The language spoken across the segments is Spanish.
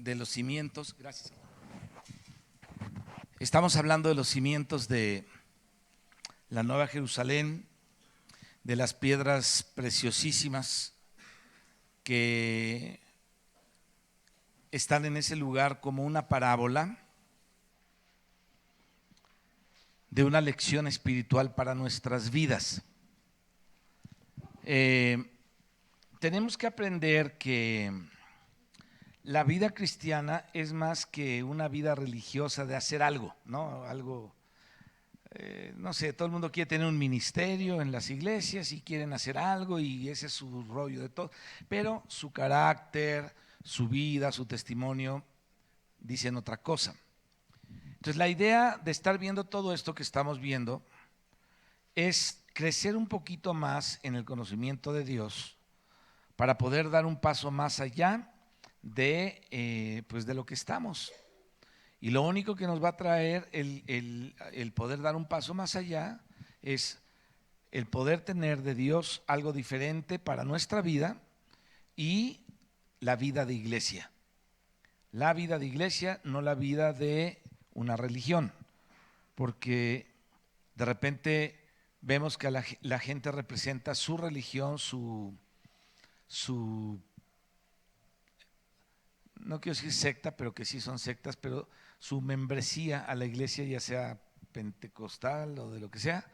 de los cimientos. Gracias. Estamos hablando de los cimientos de la Nueva Jerusalén, de las piedras preciosísimas que están en ese lugar como una parábola de una lección espiritual para nuestras vidas. Tenemos que aprender que la vida cristiana es más que una vida religiosa de hacer algo, ¿no? No sé, todo el mundo quiere tener un ministerio en las iglesias y quieren hacer algo y ese es su rollo de todo, pero su carácter, su vida, su testimonio dicen otra cosa. Entonces la idea de estar viendo todo esto que estamos viendo es crecer un poquito más en el conocimiento de Dios para poder dar un paso más allá pues de lo que estamos. Y lo único que nos va a traer el poder dar un paso más allá es el poder tener de Dios algo diferente para nuestra vida y la vida de iglesia. La vida de iglesia, no la vida de una religión, porque de repente vemos que la gente representa su religión, su no quiero decir secta, pero que sí son sectas, pero su membresía a la iglesia, ya sea pentecostal o de lo que sea,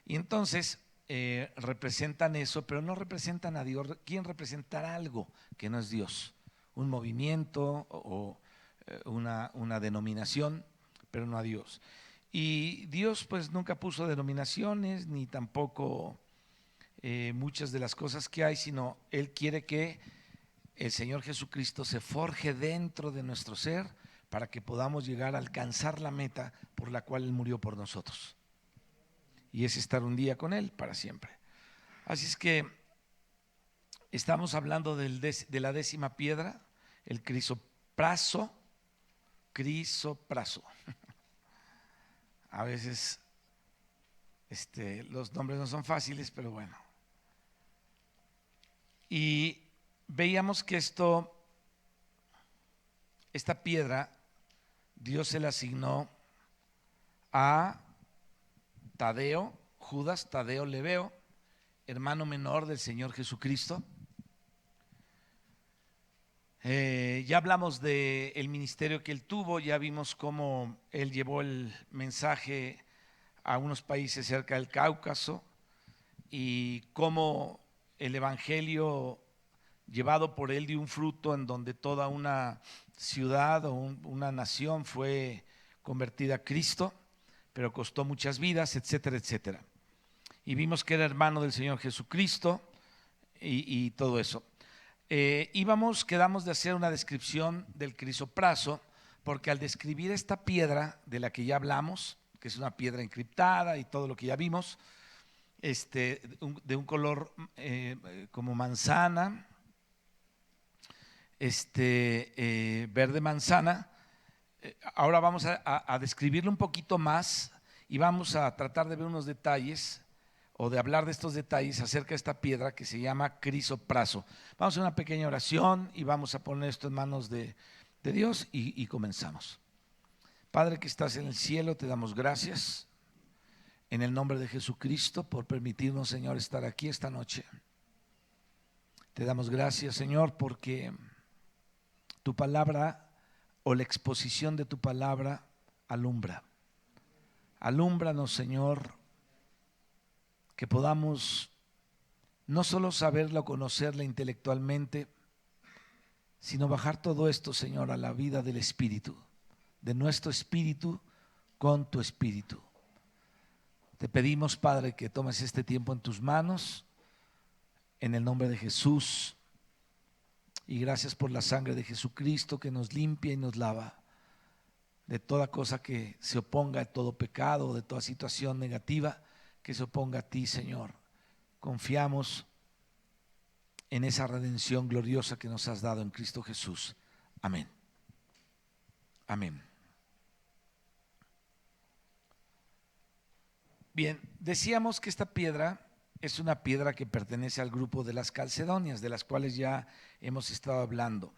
y entonces representan eso, pero no representan a Dios. Quieren representar algo que no es Dios, un movimiento o una denominación, pero no a Dios. Y Dios pues nunca puso denominaciones, ni tampoco muchas de las cosas que hay, sino Él quiere que el Señor Jesucristo se forje dentro de nuestro ser para que podamos llegar a alcanzar la meta por la cual Él murió por nosotros. Y es estar un día con Él para siempre. Así es que estamos hablando de la 10ª piedra, el crisopraso. A veces los nombres no son fáciles, pero bueno. Y veíamos que esta piedra, Dios se la asignó a Tadeo, Judas Tadeo Lebeo, hermano menor del Señor Jesucristo. Ya hablamos del ministerio que él tuvo, ya vimos cómo él llevó el mensaje a unos países cerca del Cáucaso y cómo el evangelio llevado por él dio un fruto en donde toda una ciudad o una nación fue convertida a Cristo, pero costó muchas vidas, etcétera, etcétera. Y vimos que era hermano del Señor Jesucristo y todo eso. Quedamos de hacer una descripción del crisopraso, porque al describir esta piedra de la que ya hablamos, que es una piedra encriptada y todo lo que ya vimos, de un color como manzana, verde manzana. Ahora vamos a describirlo un poquito más y vamos a tratar de ver unos detalles o de hablar de estos detalles acerca de esta piedra que se llama crisopraso. Vamos a hacer una pequeña oración y vamos a poner esto en manos de Dios y comenzamos. Padre que estás en el cielo, te damos gracias en el nombre de Jesucristo por permitirnos, Señor, estar aquí esta noche. Te damos gracias, Señor, porque tu palabra o la exposición de tu palabra alumbra. Alúmbranos, Señor, que podamos no solo saberla o conocerla intelectualmente, sino bajar todo esto, Señor, a la vida del Espíritu, de nuestro espíritu con tu espíritu. Te pedimos, Padre, que tomes este tiempo en tus manos, en el nombre de Jesús, y gracias por la sangre de Jesucristo que nos limpia y nos lava de toda cosa que se oponga, de todo pecado, de toda situación negativa que se oponga a ti, Señor. Confiamos en esa redención gloriosa que nos has dado en Cristo Jesús. Amén. Amén. Bien, decíamos que esta piedra es una piedra que pertenece al grupo de las calcedonias, de las cuales ya hemos estado hablando.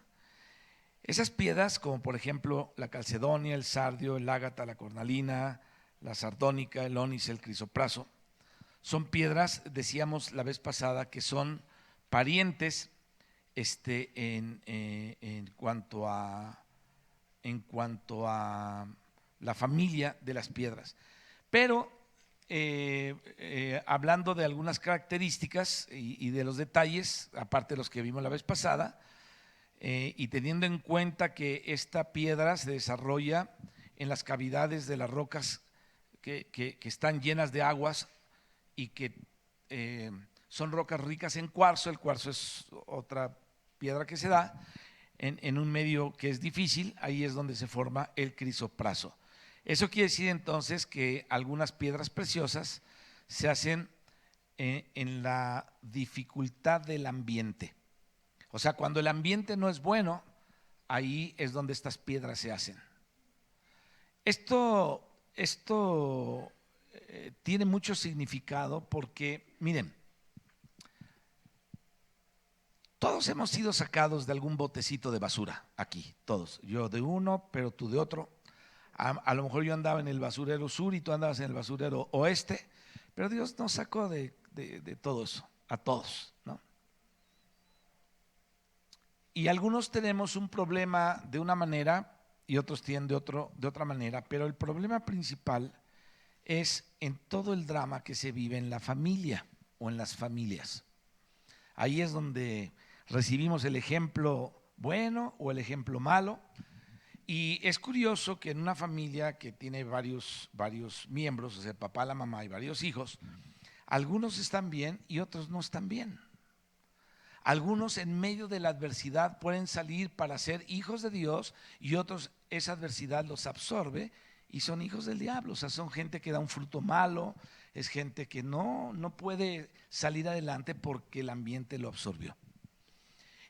Esas piedras, como por ejemplo la calcedonia, el sardio, el ágata, la cornalina, la sardónica, el ónice, el crisopraso, son piedras, decíamos la vez pasada, que son parientes en cuanto a la familia de las piedras. Pero hablando de algunas características y de los detalles, aparte de los que vimos la vez pasada, y teniendo en cuenta que esta piedra se desarrolla en las cavidades de las rocas que están llenas de aguas y que son rocas ricas en cuarzo. El cuarzo es otra piedra que se da en un medio que es difícil, ahí es donde se forma el crisopraso. Eso quiere decir entonces que algunas piedras preciosas se hacen en la dificultad del ambiente. O sea, cuando el ambiente no es bueno, ahí es donde estas piedras se hacen. Esto tiene mucho significado porque, miren, todos hemos sido sacados de algún botecito de basura aquí, todos. Yo de uno, pero tú de otro. A lo mejor yo andaba en el basurero sur y tú andabas en el basurero oeste, pero Dios nos sacó de todo eso, a todos, ¿no? Y algunos tenemos un problema de una manera y otros tienen de otra manera, pero el problema principal es en todo el drama que se vive en la familia o en las familias. Ahí es donde recibimos el ejemplo bueno o el ejemplo malo. Y es curioso que en una familia que tiene varios miembros, o sea, el papá, la mamá y varios hijos, algunos están bien y otros no están bien. Algunos en medio de la adversidad pueden salir para ser hijos de Dios y otros esa adversidad los absorbe y son hijos del diablo. O sea, son gente que da un fruto malo, es gente que no puede salir adelante porque el ambiente lo absorbió.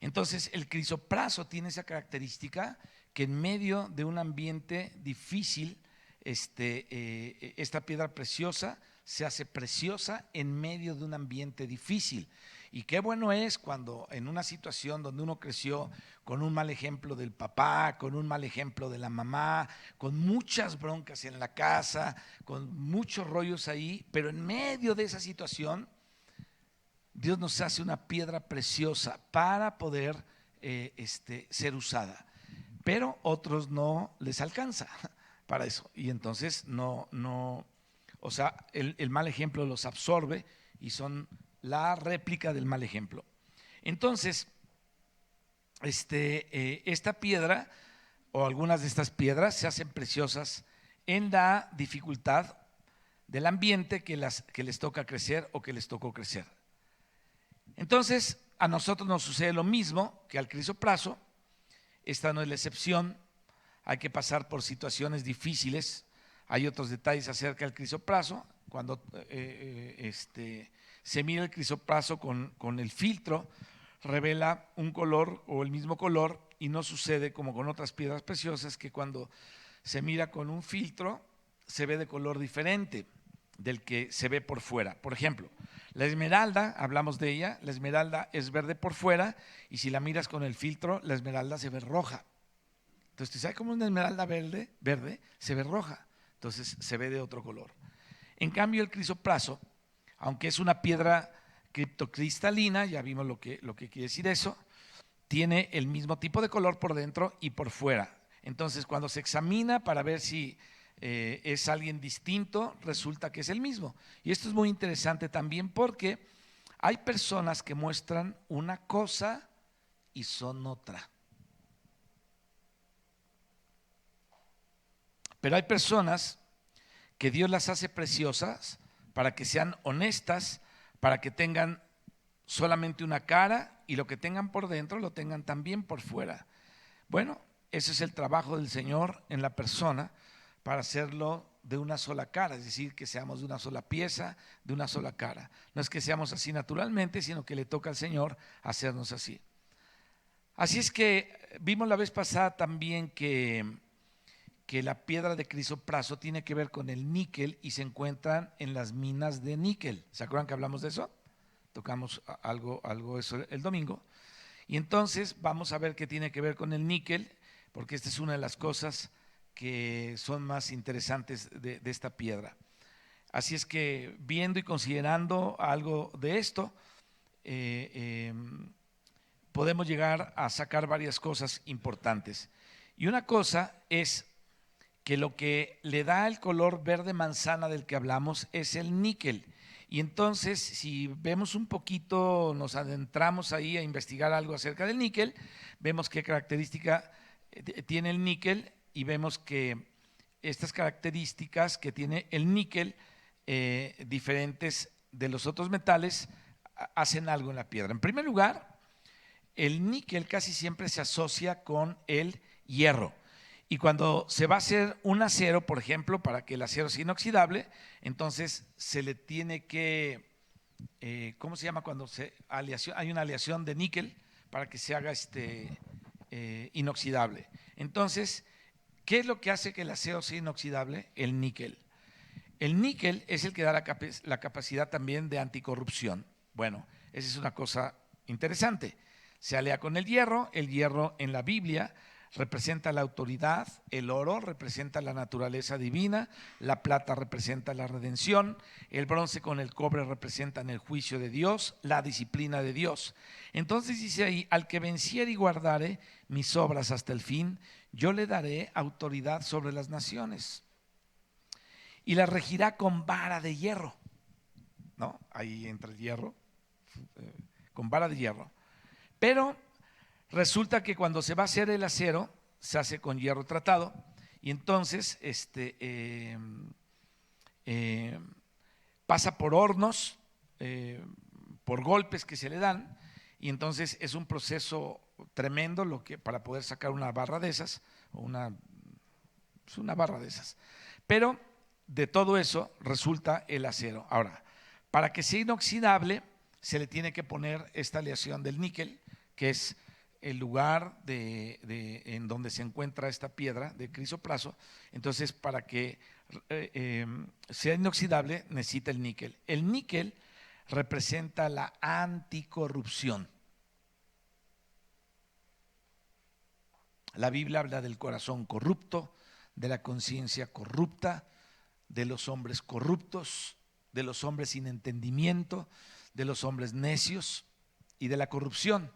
Entonces el crisopraso tiene esa característica que en medio de un ambiente difícil, esta piedra preciosa se hace preciosa en medio de un ambiente difícil. Y qué bueno es cuando en una situación donde uno creció con un mal ejemplo del papá, con un mal ejemplo de la mamá, con muchas broncas en la casa, con muchos rollos ahí, pero en medio de esa situación Dios nos hace una piedra preciosa para poder ser usada. Pero otros no les alcanza para eso. Y entonces o sea, el mal ejemplo los absorbe y son la réplica del mal ejemplo. Entonces, esta piedra o algunas de estas piedras se hacen preciosas en la dificultad del ambiente que les toca crecer o que les tocó crecer. Entonces, a nosotros nos sucede lo mismo que al crisopraso. Esta no es la excepción. Hay que pasar por situaciones difíciles. Hay otros detalles acerca del crisopraso. Cuando se mira el crisopraso con el filtro, revela un color o el mismo color y no sucede como con otras piedras preciosas que cuando se mira con un filtro se ve de color diferente del que se ve por fuera. Por ejemplo, la esmeralda, hablamos de ella, la esmeralda es verde por fuera y si la miras con el filtro, la esmeralda se ve roja. Entonces, ¿sabes cómo una esmeralda verde se ve roja? Entonces se ve de otro color. En cambio, el crisopraso, aunque es una piedra criptocristalina, ya vimos lo que quiere decir eso, tiene el mismo tipo de color por dentro y por fuera. Entonces, cuando se examina para ver si es alguien distinto, resulta que es el mismo. Y esto es muy interesante también porque hay personas que muestran una cosa y son otra. Pero hay personas que Dios las hace preciosas para que sean honestas, para que tengan solamente una cara y lo que tengan por dentro lo tengan también por fuera. Bueno, ese es el trabajo del Señor en la persona para hacerlo de una sola cara, es decir, que seamos de una sola pieza, de una sola cara. No es que seamos así naturalmente, sino que le toca al Señor hacernos así. Así es que vimos la vez pasada también que la piedra de crisopraso tiene que ver con el níquel y se encuentran en las minas de níquel. ¿Se acuerdan que hablamos de eso? Tocamos algo eso el domingo. Y entonces vamos a ver qué tiene que ver con el níquel porque esta es una de las cosas que son más interesantes de esta piedra. Así es que viendo y considerando algo de esto, podemos llegar a sacar varias cosas importantes. Y una cosa es que lo que le da el color verde manzana del que hablamos es el níquel. Y entonces, si vemos un poquito, nos adentramos ahí a investigar algo acerca del níquel, vemos qué característica tiene el níquel y vemos que estas características que tiene el níquel, diferentes de los otros metales, hacen algo en la piedra. En primer lugar, el níquel casi siempre se asocia con el hierro. Y cuando se va a hacer un acero, por ejemplo, para que el acero sea inoxidable, entonces se le tiene que, ¿cómo se llama cuando hay una aleación de níquel para que se haga inoxidable? Entonces, ¿qué es lo que hace que el acero sea inoxidable? El níquel. El níquel es el que da la capacidad también de anticorrupción. Bueno, esa es una cosa interesante. Se alía con el hierro en la Biblia representa la autoridad, el oro representa la naturaleza divina, la plata representa la redención, el bronce con el cobre representan el juicio de Dios, la disciplina de Dios. Entonces dice ahí, al que venciere y guardare mis obras hasta el fin, yo le daré autoridad sobre las naciones y la regirá con vara de hierro, ¿no? Ahí entra el hierro, con vara de hierro. Pero resulta que cuando se va a hacer el acero, se hace con hierro tratado y entonces pasa por hornos, por golpes que se le dan, y entonces es un proceso tremendo para poder sacar una barra de esas, una barra de esas. Pero de todo eso resulta el acero. Ahora, para que sea inoxidable, se le tiene que poner esta aleación del níquel, que es el lugar en donde se encuentra esta piedra de crisopraso. Entonces, para que sea inoxidable, necesita el níquel. El níquel representa la anticorrupción. La Biblia habla del corazón corrupto, de la conciencia corrupta, de los hombres corruptos, de los hombres sin entendimiento, de los hombres necios y de la corrupción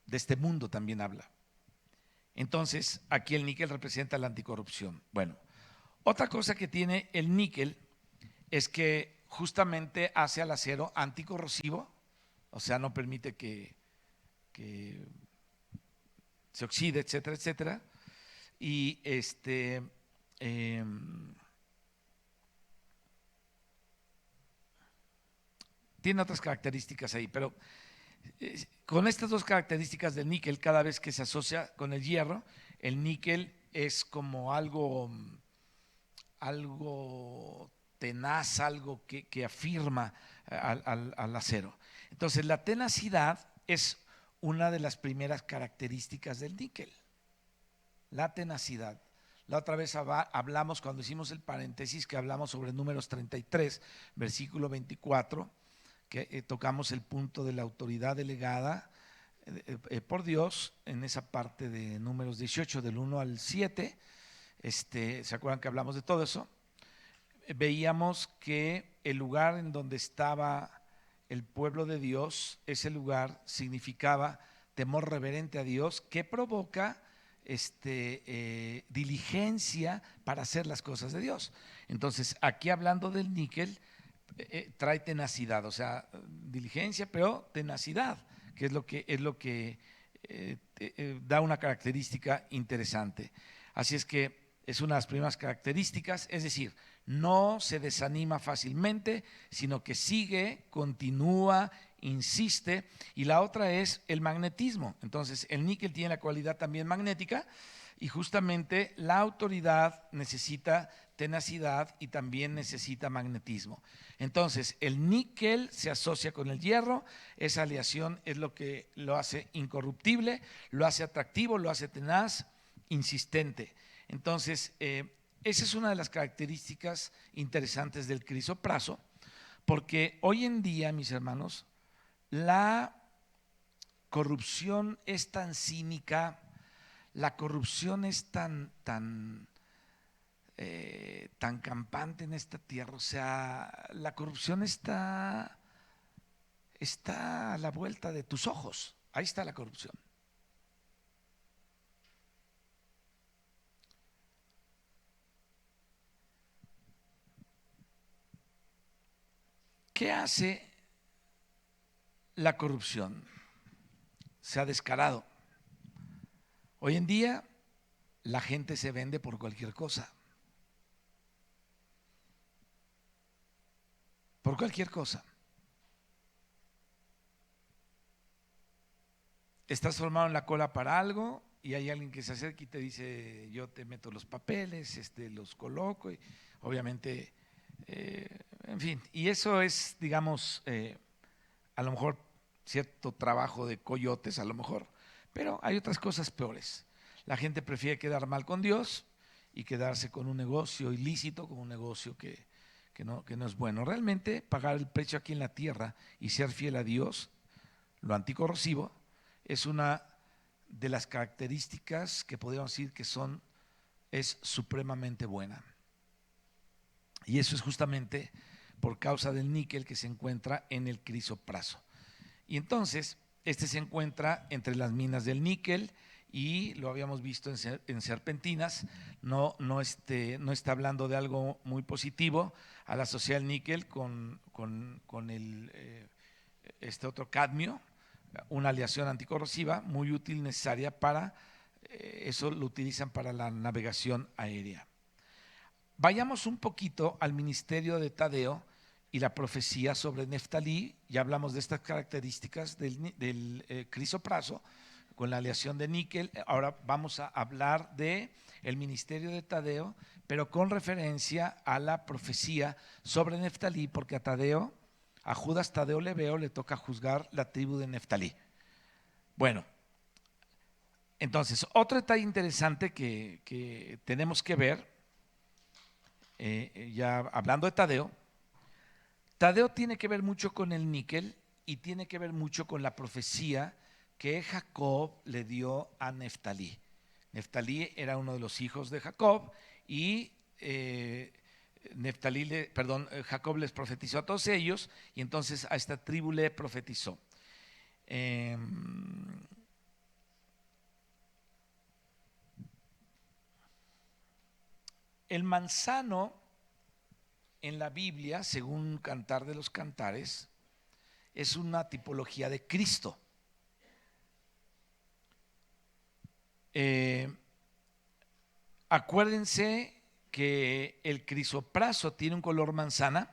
de este mundo también habla. Entonces, aquí el níquel representa la anticorrupción. Bueno, otra cosa que tiene el níquel es que justamente hace al acero anticorrosivo, o sea, no permite que se oxide, etcétera, etcétera. Y tiene otras características ahí, pero con estas dos características del níquel, cada vez que se asocia con el hierro, el níquel es como algo tenaz, algo que afirma al acero. Entonces, la tenacidad es una de las primeras características del níquel. La tenacidad. La otra vez hablamos, cuando hicimos el paréntesis, que hablamos sobre Números 33, versículo 24, que tocamos el punto de la autoridad delegada por Dios en esa parte de Números 18, del 1 al 7. ¿Se acuerdan que hablamos de todo eso? Veíamos que el lugar en donde estaba el pueblo de Dios, ese lugar significaba temor reverente a Dios, que provoca diligencia para hacer las cosas de Dios. Entonces, aquí hablando del níquel, trae tenacidad, o sea, diligencia, pero tenacidad, que es lo que da una característica interesante. Así es que es una de las primeras características, es decir, no se desanima fácilmente, sino que sigue, continúa, insiste. Y la otra es el magnetismo. Entonces, el níquel tiene la cualidad también magnética y justamente la autoridad necesita tenacidad y también necesita magnetismo. Entonces, el níquel se asocia con el hierro, esa aleación es lo que lo hace incorruptible, lo hace atractivo, lo hace tenaz, insistente. Entonces, esa es una de las características interesantes del crisopraso, porque hoy en día, mis hermanos, la corrupción es tan cínica, la corrupción es tan campante en esta tierra. O sea, la corrupción está a la vuelta de tus ojos. Ahí está la corrupción. ¿Qué hace la corrupción? Se ha descarado. Hoy en día la gente se vende por cualquier cosa. Por cualquier cosa. Estás formado en la cola para algo y hay alguien que se acerca y te dice: yo te meto los papeles, los coloco, y obviamente, en fin, y eso es, digamos, a lo mejor cierto trabajo de coyotes, a lo mejor, pero hay otras cosas peores. La gente prefiere quedar mal con Dios y quedarse con un negocio ilícito, con un negocio que no es bueno. Realmente pagar el precio aquí en la tierra y ser fiel a Dios, lo anticorrosivo, es una de las características que podríamos decir que es supremamente buena. Y eso es justamente por causa del níquel que se encuentra en el crisopraso. Y entonces, se encuentra entre las minas del níquel y lo habíamos visto en serpentinas. No está hablando de algo muy positivo al asociar el níquel con el otro cadmio, una aleación anticorrosiva muy útil, necesaria para, eso lo utilizan para la navegación aérea. Vayamos un poquito al ministerio de Tadeo y la profecía sobre Neftalí. Ya hablamos de estas características del crisopraso con la aleación de níquel. Ahora vamos a hablar de el ministerio de Tadeo, pero con referencia a la profecía sobre Neftalí, porque a Judas Tadeo Leveo le toca juzgar la tribu de Neftalí. Bueno, entonces, otro detalle interesante que tenemos que ver, ya hablando de Tadeo tiene que ver mucho con el níquel y tiene que ver mucho con la profecía que Jacob le dio a Neftalí. Neftalí era uno de los hijos de Jacob y Jacob les profetizó a todos ellos y entonces a esta tribu le profetizó. El manzano en la Biblia, según Cantar de los Cantares, es una tipología de Cristo. Acuérdense que el crisopraso tiene un color manzana,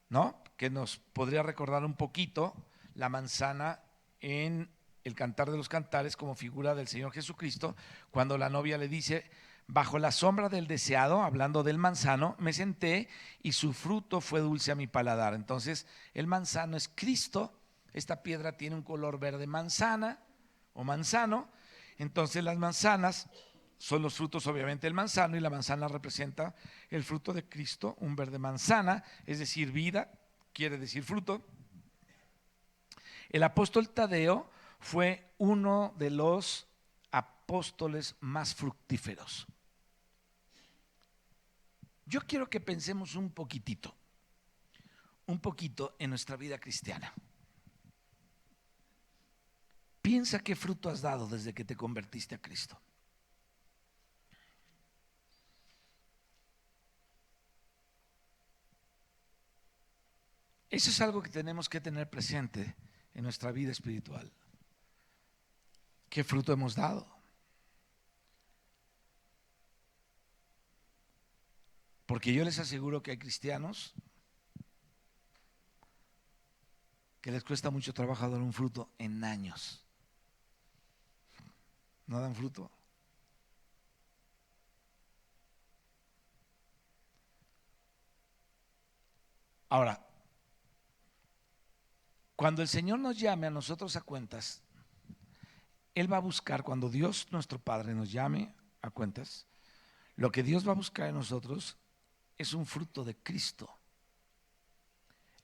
¿no? Que nos podría recordar un poquito la manzana en el Cantar de los Cantares como figura del Señor Jesucristo, cuando la novia le dice: bajo la sombra del deseado, hablando del manzano, me senté y su fruto fue dulce a mi paladar. Entonces, el manzano es Cristo. Esta piedra tiene un color verde manzana o manzano. Entonces, las manzanas son los frutos, obviamente, del manzano, y la manzana representa el fruto de Cristo, un verde manzana, es decir, vida, quiere decir fruto. El apóstol Tadeo fue uno de los apóstoles más fructíferos. Yo quiero que pensemos un poquito en nuestra vida cristiana. Piensa qué fruto has dado desde que te convertiste a Cristo. Eso es algo que tenemos que tener presente en nuestra vida espiritual. ¿Qué fruto hemos dado? Porque yo les aseguro que hay cristianos que les cuesta mucho trabajo dar un fruto en años. ¿No dan fruto? Ahora, cuando el Señor nos llame a nosotros a cuentas, Él va a buscar, cuando Dios nuestro Padre nos llame a cuentas, lo que Dios va a buscar en nosotros es un fruto de Cristo.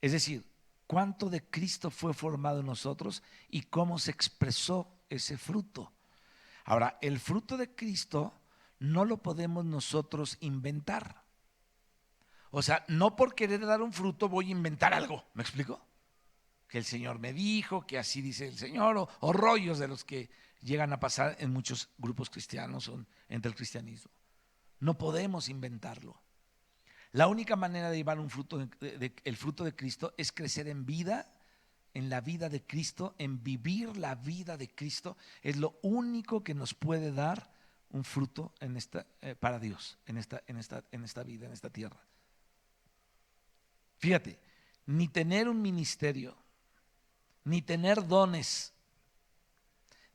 Es decir, cuánto de Cristo fue formado en nosotros y cómo se expresó ese fruto. Ahora, el fruto de Cristo no lo podemos nosotros inventar. O sea, no por querer dar un fruto voy a inventar algo. ¿Me explico? Que el Señor me dijo, que así dice el Señor, o rollos de los que llegan a pasar en muchos grupos cristianos o entre el cristianismo. No podemos inventarlo. La única manera de llevar un fruto, el fruto de Cristo es crecer en vida, en la vida de Cristo, en vivir la vida de Cristo. Es lo único que nos puede dar un fruto en para Dios, en esta vida, en esta tierra. Fíjate, ni tener un ministerio, ni tener dones,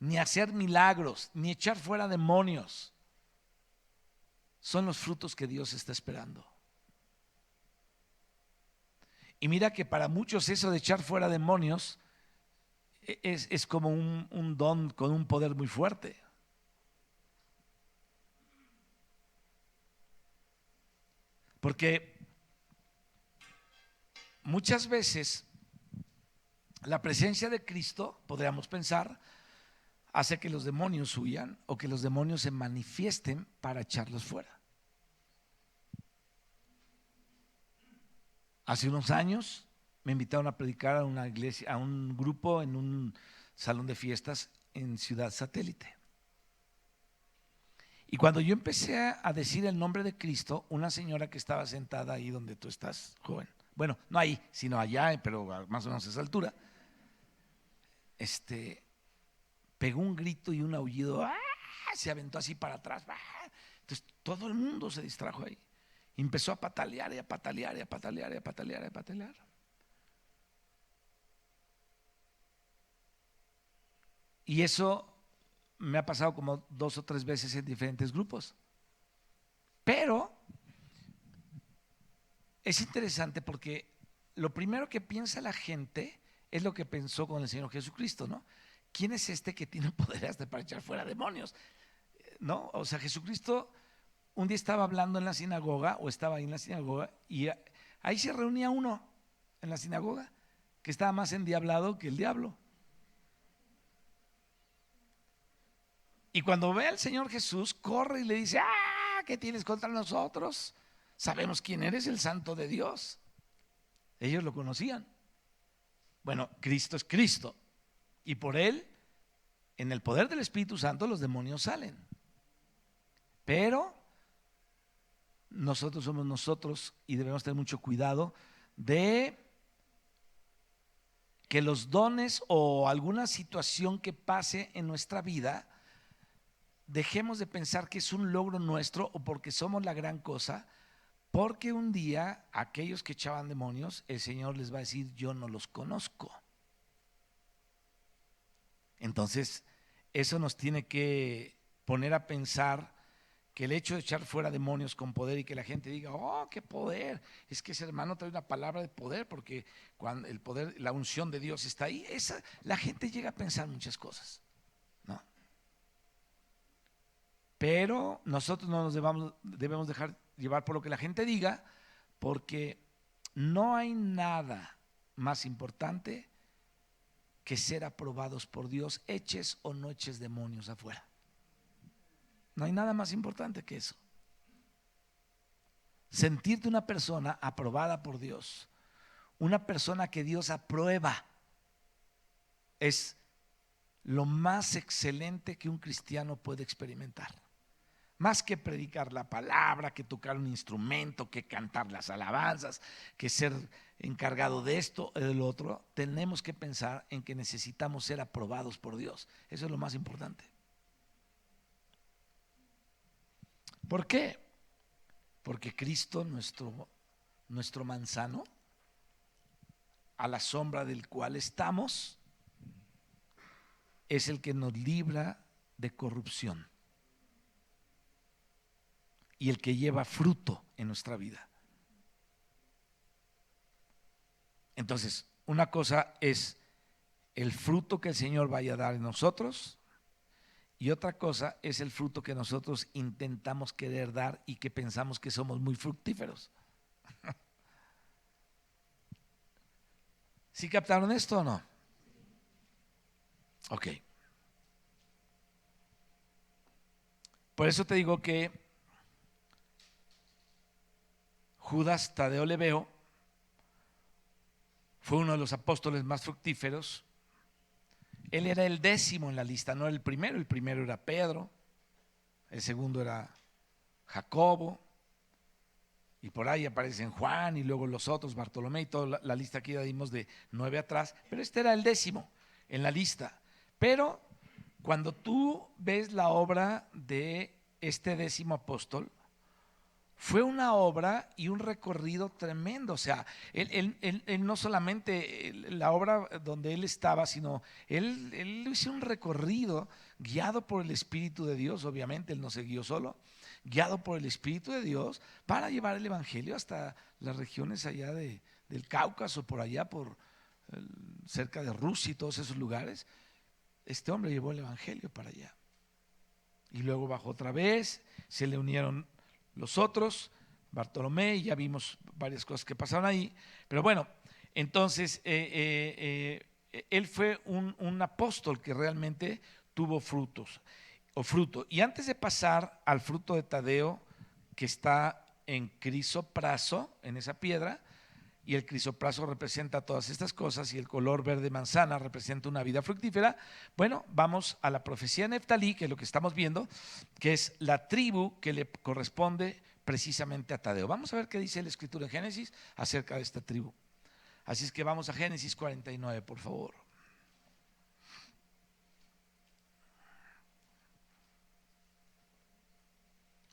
ni hacer milagros, ni echar fuera demonios, son los frutos que Dios está esperando. Y mira que para muchos eso de echar fuera demonios es como un don con un poder muy fuerte. Porque muchas veces la presencia de Cristo, podríamos pensar, hace que los demonios huyan o que los demonios se manifiesten para echarlos fuera. Hace unos años me invitaron a predicar a una iglesia, a un grupo en un salón de fiestas en Ciudad Satélite. Y cuando yo empecé a decir el nombre de Cristo, una señora que estaba sentada ahí donde tú estás, joven, bueno, no ahí, sino allá, pero más o menos a esa altura, pegó un grito y un aullido, ¡ah! Se aventó así para atrás, ¡ah! Entonces todo el mundo se distrajo ahí. Y empezó a patalear y a patalear y a patalear y a patalear y a patalear. Y eso me ha pasado como 2 o 3 veces en diferentes grupos. Pero es interesante porque lo primero que piensa la gente es lo que pensó con el Señor Jesucristo, ¿no? ¿Quién es este que tiene poder hasta para echar fuera demonios? ¿No? O sea, Jesucristo un día estaba hablando en la sinagoga, o estaba ahí en la sinagoga, y ahí se reunía uno en la sinagoga que estaba más endiablado que el diablo. Y cuando ve al Señor Jesús, corre y le dice, ¡ah! ¿Qué tienes contra nosotros? Sabemos quién eres, el Santo de Dios. Ellos lo conocían. Bueno, Cristo es Cristo. Y por Él, en el poder del Espíritu Santo, los demonios salen. Pero nosotros somos nosotros y debemos tener mucho cuidado de que los dones o alguna situación que pase en nuestra vida, dejemos de pensar que es un logro nuestro o porque somos la gran cosa, porque un día aquellos que echaban demonios, el Señor les va a decir, yo no los conozco. Entonces, eso nos tiene que poner a pensar que el hecho de echar fuera demonios con poder y que la gente diga, oh, qué poder, es que ese hermano trae una palabra de poder, porque cuando el poder, la unción de Dios está ahí, la gente llega a pensar muchas cosas, ¿no? Pero nosotros no nos debemos dejar llevar por lo que la gente diga, porque no hay nada más importante que ser aprobados por Dios, eches o no eches demonios afuera. No hay nada más importante que eso. Sentirte una persona aprobada por Dios, una persona que Dios aprueba, es lo más excelente que un cristiano puede experimentar. Más que predicar la palabra, que tocar un instrumento, que cantar las alabanzas, que ser encargado de esto o del otro, tenemos que pensar en que necesitamos ser aprobados por Dios. Eso es lo más importante. ¿Por qué? Porque Cristo, nuestro manzano, a la sombra del cual estamos, es el que nos libra de corrupción y el que lleva fruto en nuestra vida. Entonces, una cosa es el fruto que el Señor vaya a dar en nosotros, y otra cosa es el fruto que nosotros intentamos querer dar y que pensamos que somos muy fructíferos. ¿Sí captaron esto o no? Ok. Por eso te digo que Judas Tadeo Lebeo fue uno de los apóstoles más fructíferos. Él era el 10º en la lista, no era el primero era Pedro, el segundo era Jacobo, y por ahí aparecen Juan y luego los otros, Bartolomé y toda la lista que ya dimos de 9 atrás, pero este era el 10º en la lista. Pero cuando tú ves la obra de este 10º apóstol, fue una obra y un recorrido tremendo. O sea, él no solamente la obra donde él estaba, sino él hizo un recorrido guiado por el Espíritu de Dios. Obviamente él no se guió solo, guiado por el Espíritu de Dios para llevar el Evangelio hasta las regiones allá del Cáucaso, por allá, cerca de Rusia y todos esos lugares. Este hombre llevó el Evangelio para allá. Y luego bajó otra vez, se le unieron los otros, Bartolomé, y ya vimos varias cosas que pasaron ahí. Pero bueno, entonces él fue un apóstol que realmente tuvo fruto. Y antes de pasar al fruto de Tadeo, que está en crisopraso, en esa piedra, y el crisopraso representa todas estas cosas, y el color verde manzana representa una vida fructífera. Bueno, vamos a la profecía de Neftalí, que es lo que estamos viendo, que es la tribu que le corresponde precisamente a Tadeo. Vamos a ver qué dice la Escritura en Génesis acerca de esta tribu. Así es que vamos a Génesis 49, por favor.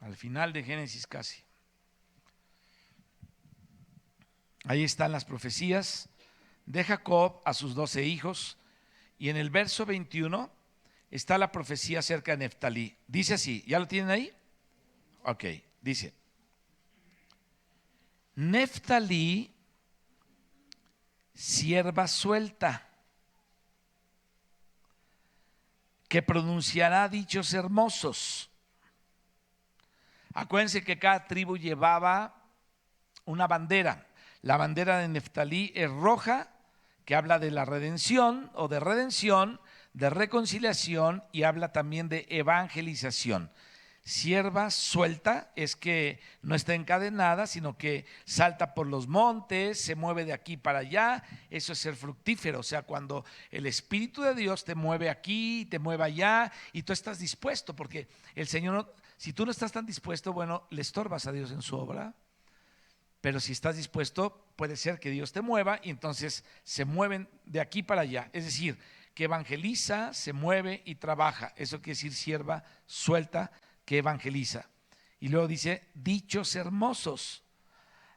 Al final de Génesis casi. Ahí están las profecías de Jacob a sus 12 hijos, y en el verso 21 está la profecía acerca de Neftalí. Dice así, ¿ya lo tienen ahí? Ok, dice: Neftalí, sierva suelta, que pronunciará dichos hermosos. Acuérdense que cada tribu llevaba una bandera. La bandera de Neftalí es roja, que habla de la redención o de redención, de reconciliación, y habla también de evangelización. Sierva suelta es que no está encadenada, sino que salta por los montes, se mueve de aquí para allá. Eso es ser fructífero. O sea, cuando el Espíritu de Dios te mueve aquí, te mueve allá, y tú estás dispuesto, porque el Señor, si tú no estás tan dispuesto, bueno, le estorbas a Dios en su obra. Pero si estás dispuesto, puede ser que Dios te mueva, y entonces se mueven de aquí para allá. Es decir, que evangeliza, se mueve y trabaja. Eso quiere decir sierva suelta que evangeliza. Y luego dice dichos hermosos.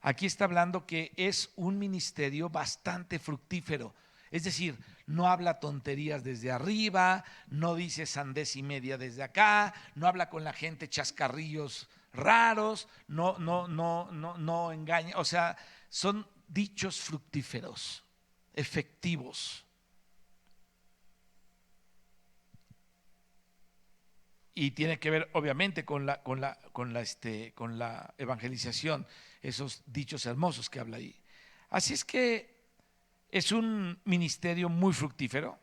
Aquí está hablando que es un ministerio bastante fructífero. Es decir, no habla tonterías desde arriba, no dice sandez y media desde acá, no habla con la gente chascarrillos raros, no engaña. O sea, son dichos fructíferos, efectivos. Y tiene que ver obviamente con la evangelización, esos dichos hermosos que habla ahí. Así es que es un ministerio muy fructífero,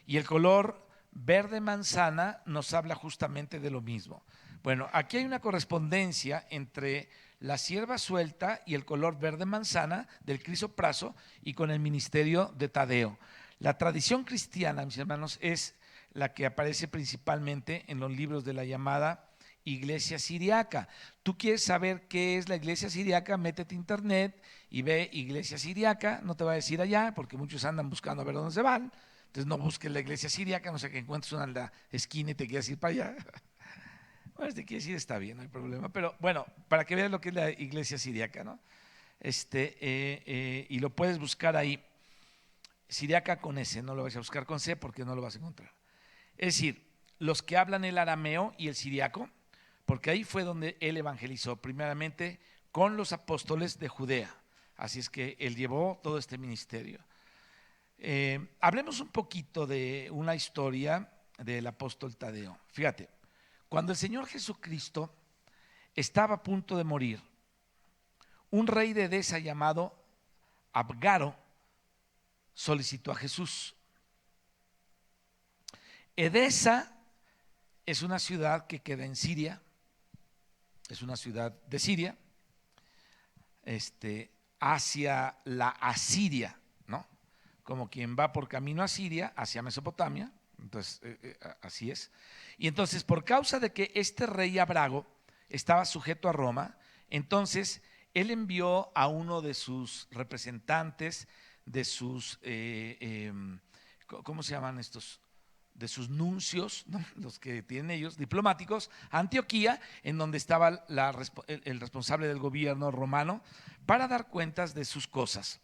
y el color verde manzana nos habla justamente de lo mismo. Bueno, aquí hay una correspondencia entre la sierva suelta y el color verde manzana del crisopraso, y con el ministerio de Tadeo. La tradición cristiana, mis hermanos, es la que aparece principalmente en los libros de la llamada Iglesia Siriaca. Tú quieres saber qué es la Iglesia Siriaca, métete a internet y ve Iglesia Siriaca. No te va a decir allá, porque muchos andan buscando a ver dónde se van. Entonces no busques la Iglesia Siriaca, no sé, que encuentres una en la esquina y te quieras ir para allá. Bueno, si te quieres ir está bien, no hay problema. Pero bueno, para que veas lo que es la Iglesia Siriaca, ¿no? Y lo puedes buscar ahí. Siriaca con S, no lo vas a buscar con C porque no lo vas a encontrar. Es decir, los que hablan el arameo y el siriaco, porque ahí fue donde él evangelizó, primeramente con los apóstoles de Judea. Así es que él llevó todo este ministerio. Hablemos un poquito de una historia del apóstol Tadeo. Fíjate, cuando el Señor Jesucristo estaba a punto de morir, un rey de Edesa llamado Abgaro solicitó a Jesús. Edesa es una ciudad que queda en Siria, es una ciudad de Siria, hacia la Asiria, ¿no? Como quien va por camino a Siria, hacia Mesopotamia, entonces así es. Y entonces, por causa de que este rey Abrago estaba sujeto a Roma, entonces él envió a uno de sus representantes, de sus, ¿cómo se llaman estos? De sus nuncios, ¿no? Los que tienen ellos, diplomáticos, a Antioquía, en donde estaba el responsable del gobierno romano, para dar cuentas de sus cosas.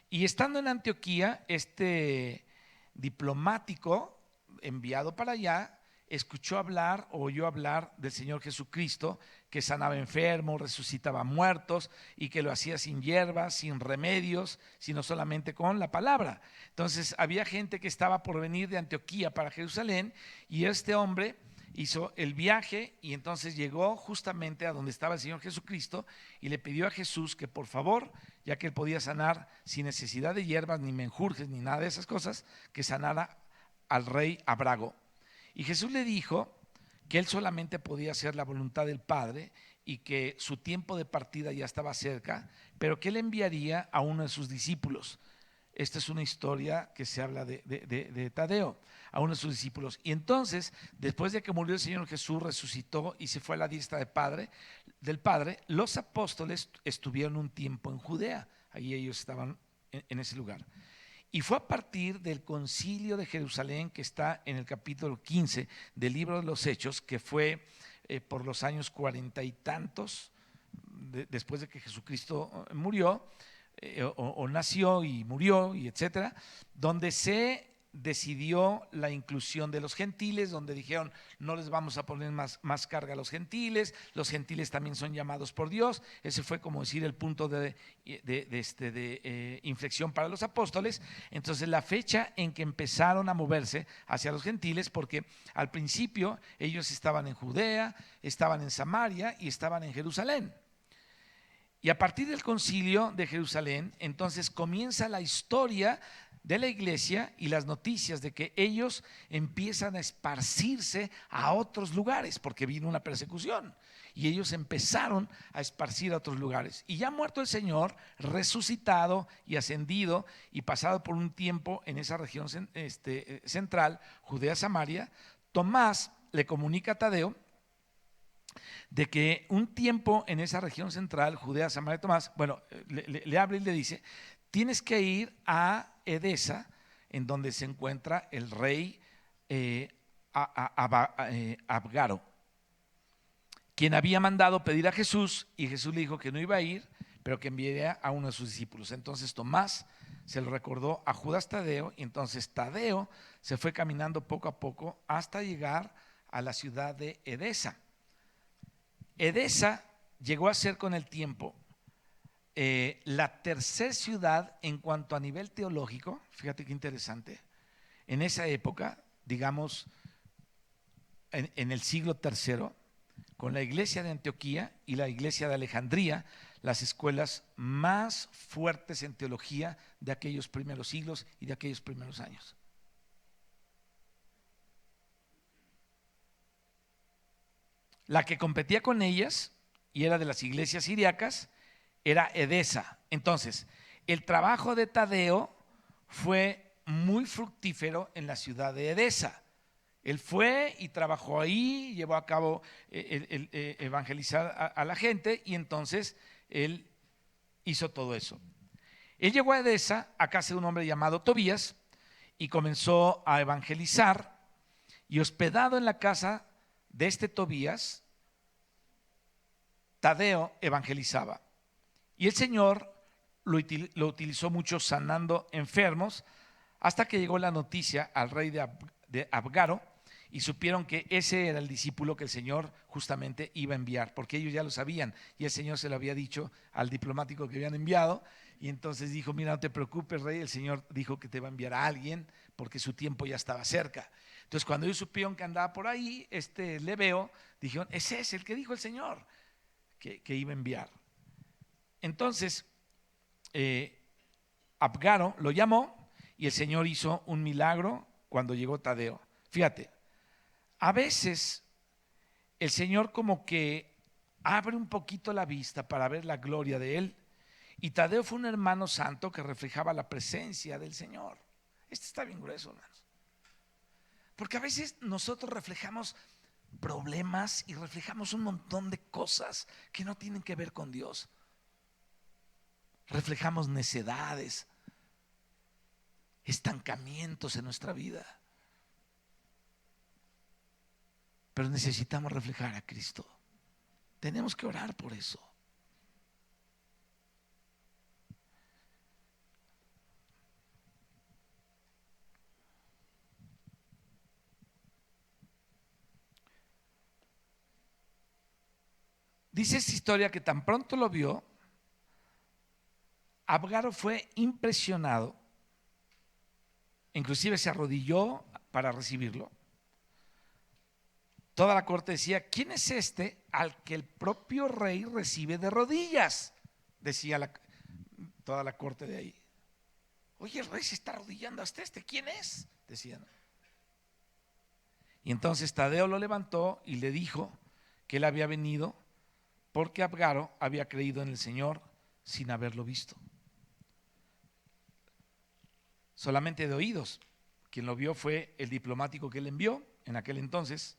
Y estando en Antioquía, este diplomático enviado para allá escuchó hablar, oyó hablar del Señor Jesucristo, que sanaba enfermos, resucitaba muertos y que lo hacía sin hierbas, sin remedios, sino solamente con la palabra. Entonces había gente que estaba por venir de Antioquía para Jerusalén y este hombre hizo el viaje y entonces llegó justamente a donde estaba el Señor Jesucristo y le pidió a Jesús que por favor, ya que él podía sanar sin necesidad de hierbas, ni menjurjes, ni nada de esas cosas, que sanara al rey Abrago. Y Jesús le dijo que él solamente podía hacer la voluntad del Padre y que su tiempo de partida ya estaba cerca, pero que él enviaría a uno de sus discípulos. Esta es una historia que se habla de Tadeo, a uno de sus discípulos. Y entonces, después de que murió el Señor Jesús, resucitó y se fue a la diestra del Padre, los apóstoles estuvieron un tiempo en Judea. Ahí ellos estaban en ese lugar. Y fue a partir del concilio de Jerusalén, que está en el capítulo 15 del libro de los Hechos, que fue por los años 40 y tantos, después de que Jesucristo murió, o nació y murió, y etcétera, donde se decidió la inclusión de los gentiles, donde dijeron no les vamos a poner más carga a los gentiles también son llamados por Dios. Ese fue como decir el punto de inflexión para los apóstoles. Entonces la fecha en que empezaron a moverse hacia los gentiles, porque al principio ellos estaban en Judea, estaban en Samaria y estaban en Jerusalén. Y a partir del concilio de Jerusalén, entonces comienza la historia de la iglesia y las noticias de que ellos empiezan a esparcirse a otros lugares, porque vino una persecución. Y ellos empezaron a esparcir a otros lugares. Y ya muerto el Señor, resucitado y ascendido y pasado por un tiempo en esa región central, Judea-Samaria, Tomás le comunica a Tadeo de que un tiempo en esa región central, Judea, Samaria, Tomás, bueno, le habla y le dice, tienes que ir a Edesa, en donde se encuentra el rey Abgaro, quien había mandado pedir a Jesús, y Jesús le dijo que no iba a ir, pero que enviaría a uno de sus discípulos. Entonces Tomás se lo recordó a Judas Tadeo, y entonces Tadeo se fue caminando poco a poco hasta llegar a la ciudad de Edesa. Edesa llegó a ser con el tiempo la tercera ciudad en cuanto a nivel teológico. Fíjate qué interesante. En esa época, digamos, en el siglo III, con la iglesia de Antioquía y la iglesia de Alejandría, las escuelas más fuertes en teología de aquellos primeros siglos y de aquellos primeros años. La que competía con ellas y era de las iglesias siriacas era Edesa. Entonces, el trabajo de Tadeo fue muy fructífero en la ciudad de Edesa. Él fue y trabajó ahí, llevó a cabo evangelizar a la gente, y entonces él hizo todo eso. Él llegó a Edesa a casa de un hombre llamado Tobías y comenzó a evangelizar, y hospedado en la casa de este Tobías, Tadeo evangelizaba. Y el Señor lo utilizó mucho sanando enfermos, hasta que llegó la noticia al rey de Abgaro, y supieron que ese era el discípulo que el Señor justamente iba a enviar, porque ellos ya lo sabían y el Señor se lo había dicho al diplomático que habían enviado. Y entonces dijo, mira, no te preocupes, rey, el Señor dijo que te va a enviar a alguien porque su tiempo ya estaba cerca. Entonces cuando ellos supieron que andaba por ahí Lebeo, dijeron, ese es el que dijo el Señor que iba a enviar. Entonces Abgaro lo llamó y el Señor hizo un milagro cuando llegó Tadeo. Fíjate, a veces el Señor como que abre un poquito la vista para ver la gloria de él. Y Tadeo fue un hermano santo que reflejaba la presencia del Señor. Este está bien grueso, hermanos. Porque a veces nosotros reflejamos problemas y reflejamos un montón de cosas que no tienen que ver con Dios. Reflejamos necedades, estancamientos en nuestra vida. Pero necesitamos reflejar a Cristo. Tenemos que orar por eso. Dice esta historia que tan pronto lo vio, Abgaro fue impresionado, inclusive se arrodilló para recibirlo. Toda la corte decía: ¿quién es este al que el propio rey recibe de rodillas? Decía toda la corte de ahí. Oye, el rey se está arrodillando hasta este, ¿quién es? Decían. Y entonces Tadeo lo levantó y le dijo que él había venido porque Abgaro había creído en el Señor sin haberlo visto. Solamente de oídos. Quien lo vio fue el diplomático que él envió en aquel entonces,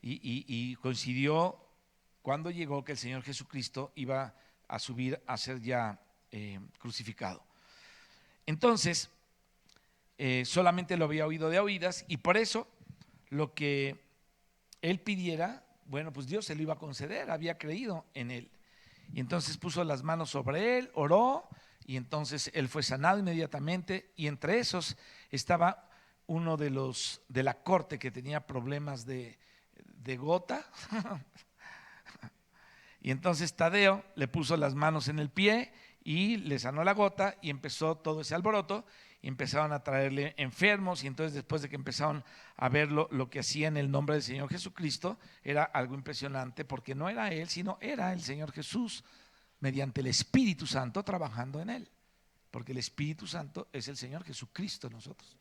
y coincidió cuando llegó que el Señor Jesucristo iba a subir a ser ya crucificado. Entonces, solamente lo había oído de oídas, y por eso lo que él pidiera, bueno, pues Dios se lo iba a conceder, había creído en él. Y entonces puso las manos sobre él, oró, y entonces él fue sanado inmediatamente, y entre esos estaba uno de la corte que tenía problemas de gota. Y entonces Tadeo le puso las manos en el pie y le sanó la gota, y empezó todo ese alboroto, y empezaron a traerle enfermos. Y entonces, después de que empezaron a ver lo que hacía en el nombre del Señor Jesucristo, era algo impresionante, porque no era él, sino era el Señor Jesús mediante el Espíritu Santo trabajando en él, porque el Espíritu Santo es el Señor Jesucristo en nosotros,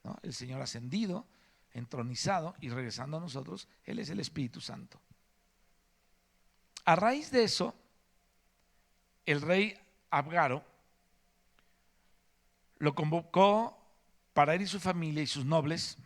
¿no? El Señor ascendido, entronizado y regresando a nosotros, Él es el Espíritu Santo. A raíz de eso, el rey Abgaro lo convocó para él y su familia y sus nobles,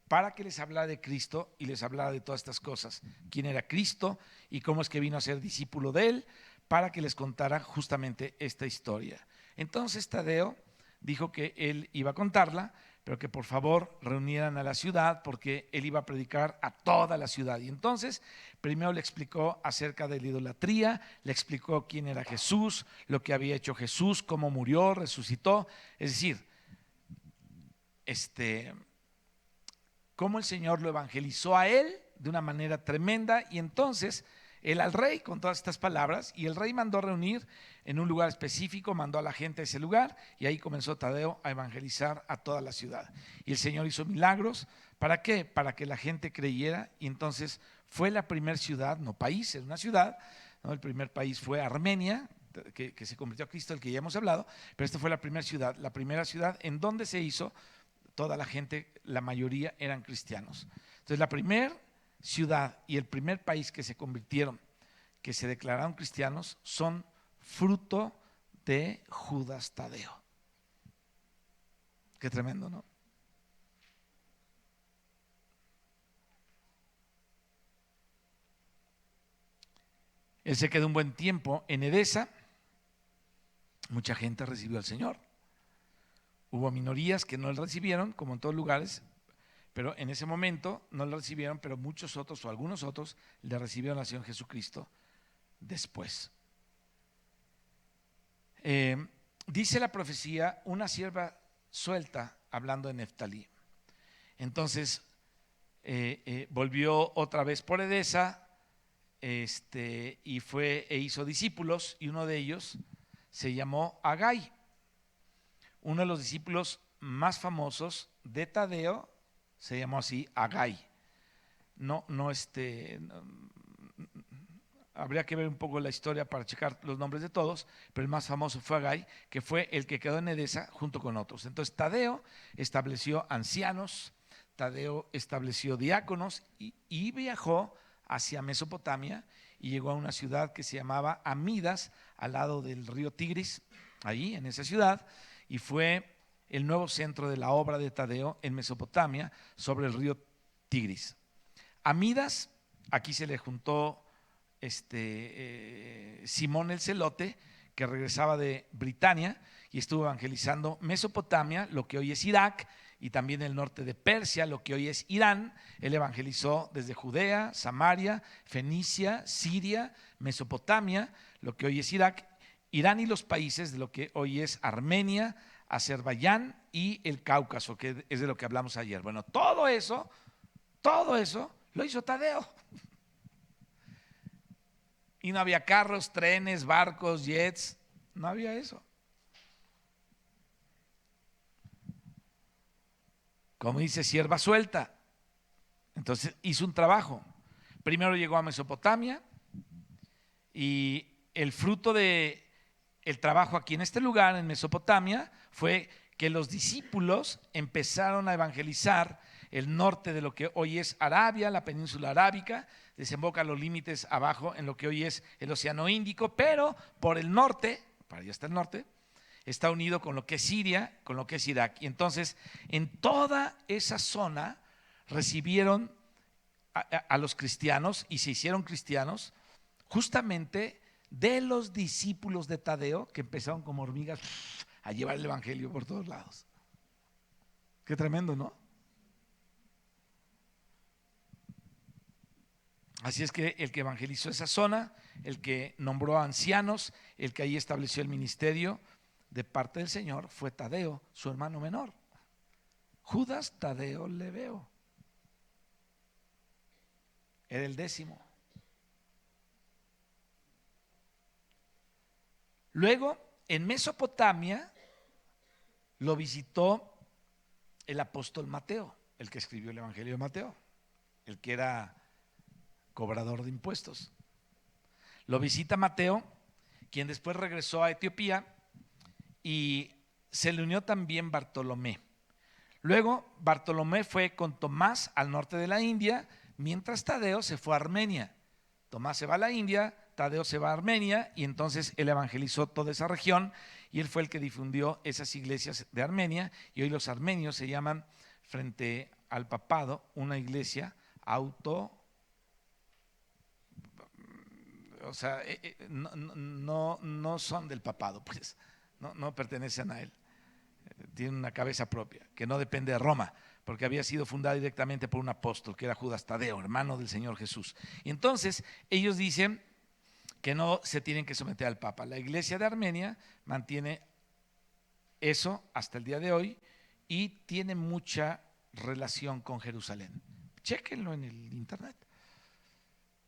para que les hablara de Cristo y les hablara de todas estas cosas: quién era Cristo y cómo es que vino a ser discípulo de él, para que les contara justamente esta historia. Entonces Tadeo dijo que él iba a contarla, pero que por favor reunieran a la ciudad, porque él iba a predicar a toda la ciudad. Y entonces primero le explicó acerca de la idolatría, le explicó quién era Jesús, lo que había hecho Jesús, cómo murió, resucitó, es decir, cómo el Señor lo evangelizó a él de una manera tremenda. Y entonces él al rey con todas estas palabras, y el rey mandó reunir en un lugar específico, mandó a la gente a ese lugar, y ahí comenzó Tadeo a evangelizar a toda la ciudad. Y el Señor hizo milagros. ¿Para qué? Para que la gente creyera. Y entonces fue la primera ciudad, no país, era una ciudad, ¿no? El primer país fue Armenia, que se convirtió a Cristo, el que ya hemos hablado, pero esta fue la primera ciudad en donde se hizo. Toda la gente, la mayoría eran cristianos. Entonces la primera ciudad y el primer país que se convirtieron, que se declararon cristianos, son fruto de Judas Tadeo. Qué tremendo, ¿no? Él se quedó un buen tiempo en Edesa. Mucha gente recibió al Señor. Hubo minorías que no le recibieron, como en todos lugares, pero en ese momento no le recibieron, pero muchos otros o algunos otros le recibieron al Señor Jesucristo después. Dice la profecía: una sierva suelta, hablando de Neftalí. Entonces volvió otra vez por Edesa, y fue e hizo discípulos, y uno de ellos se llamó Agai. Uno de los discípulos más famosos de Tadeo se llamó así, Agai. Habría que ver un poco la historia para checar los nombres de todos, pero el más famoso fue Agai, que fue el que quedó en Edesa junto con otros. Entonces Tadeo estableció ancianos, Tadeo estableció diáconos, y viajó hacia Mesopotamia y llegó a una ciudad que se llamaba Amidas, al lado del río Tigris, ahí en esa ciudad, y fue el nuevo centro de la obra de Tadeo en Mesopotamia sobre el río Tigris. Amidas, aquí se le juntó Simón el Celote, que regresaba de Britania y estuvo evangelizando Mesopotamia, lo que hoy es Irak, y también el norte de Persia, lo que hoy es Irán. Él evangelizó desde Judea, Samaria, Fenicia, Siria, Mesopotamia, lo que hoy es Irak, Irán y los países de lo que hoy es Armenia, Azerbaiyán y el Cáucaso, que es de lo que hablamos ayer. Bueno, todo eso lo hizo Tadeo. Y no había carros, trenes, barcos, jets, no había eso. Como dice, sierva suelta. Entonces hizo un trabajo. Primero llegó a Mesopotamia y el fruto de el trabajo aquí en este lugar, en Mesopotamia, fue que los discípulos empezaron a evangelizar el norte de lo que hoy es Arabia, la península arábica, desemboca los límites abajo en lo que hoy es el Océano Índico, pero por el norte, para allá está el norte, está unido con lo que es Siria, con lo que es Irak. Y entonces en toda esa zona recibieron a los cristianos y se hicieron cristianos justamente de los discípulos de Tadeo, que empezaron como hormigas a llevar el evangelio por todos lados. Qué tremendo, ¿no? Así es que el que evangelizó esa zona, el que nombró a ancianos, el que ahí estableció el ministerio de parte del Señor fue Tadeo, su hermano menor. Judas Tadeo Lebeo. Era el 10º. Luego, en Mesopotamia, lo visitó el apóstol Mateo, el que escribió el Evangelio de Mateo, el que era cobrador de impuestos. Lo visita Mateo, quien después regresó a Etiopía, y se le unió también Bartolomé. Luego Bartolomé fue con Tomás al norte de la India, mientras Tadeo se fue a Armenia. Tomás se va a la India, Tadeo se va a Armenia, y entonces él evangelizó toda esa región y él fue el que difundió esas iglesias de Armenia, y hoy los armenios se llaman, frente al papado, una iglesia o sea, no son del papado, pues no pertenecen a él. Tienen una cabeza propia, que no depende de Roma, porque había sido fundada directamente por un apóstol, que era Judas Tadeo, hermano del Señor Jesús. Y entonces ellos dicen que no se tienen que someter al Papa. La iglesia de Armenia mantiene eso hasta el día de hoy y tiene mucha relación con Jerusalén. Chéquenlo en el internet.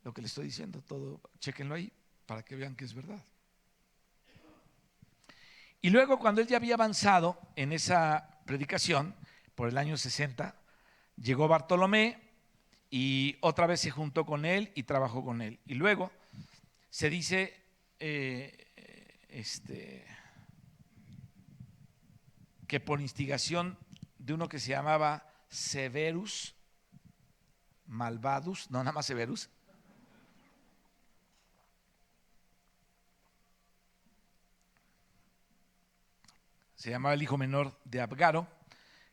Lo que les estoy diciendo, todo, chéquenlo ahí para que vean que es verdad. Y luego, cuando él ya había avanzado en esa predicación, por el año 60, llegó Bartolomé y otra vez se juntó con él y trabajó con él. Y luego se dice que por instigación de uno que se llamaba Severus Malvadus, no, nada más Severus, se llamaba el hijo menor de Abgaro,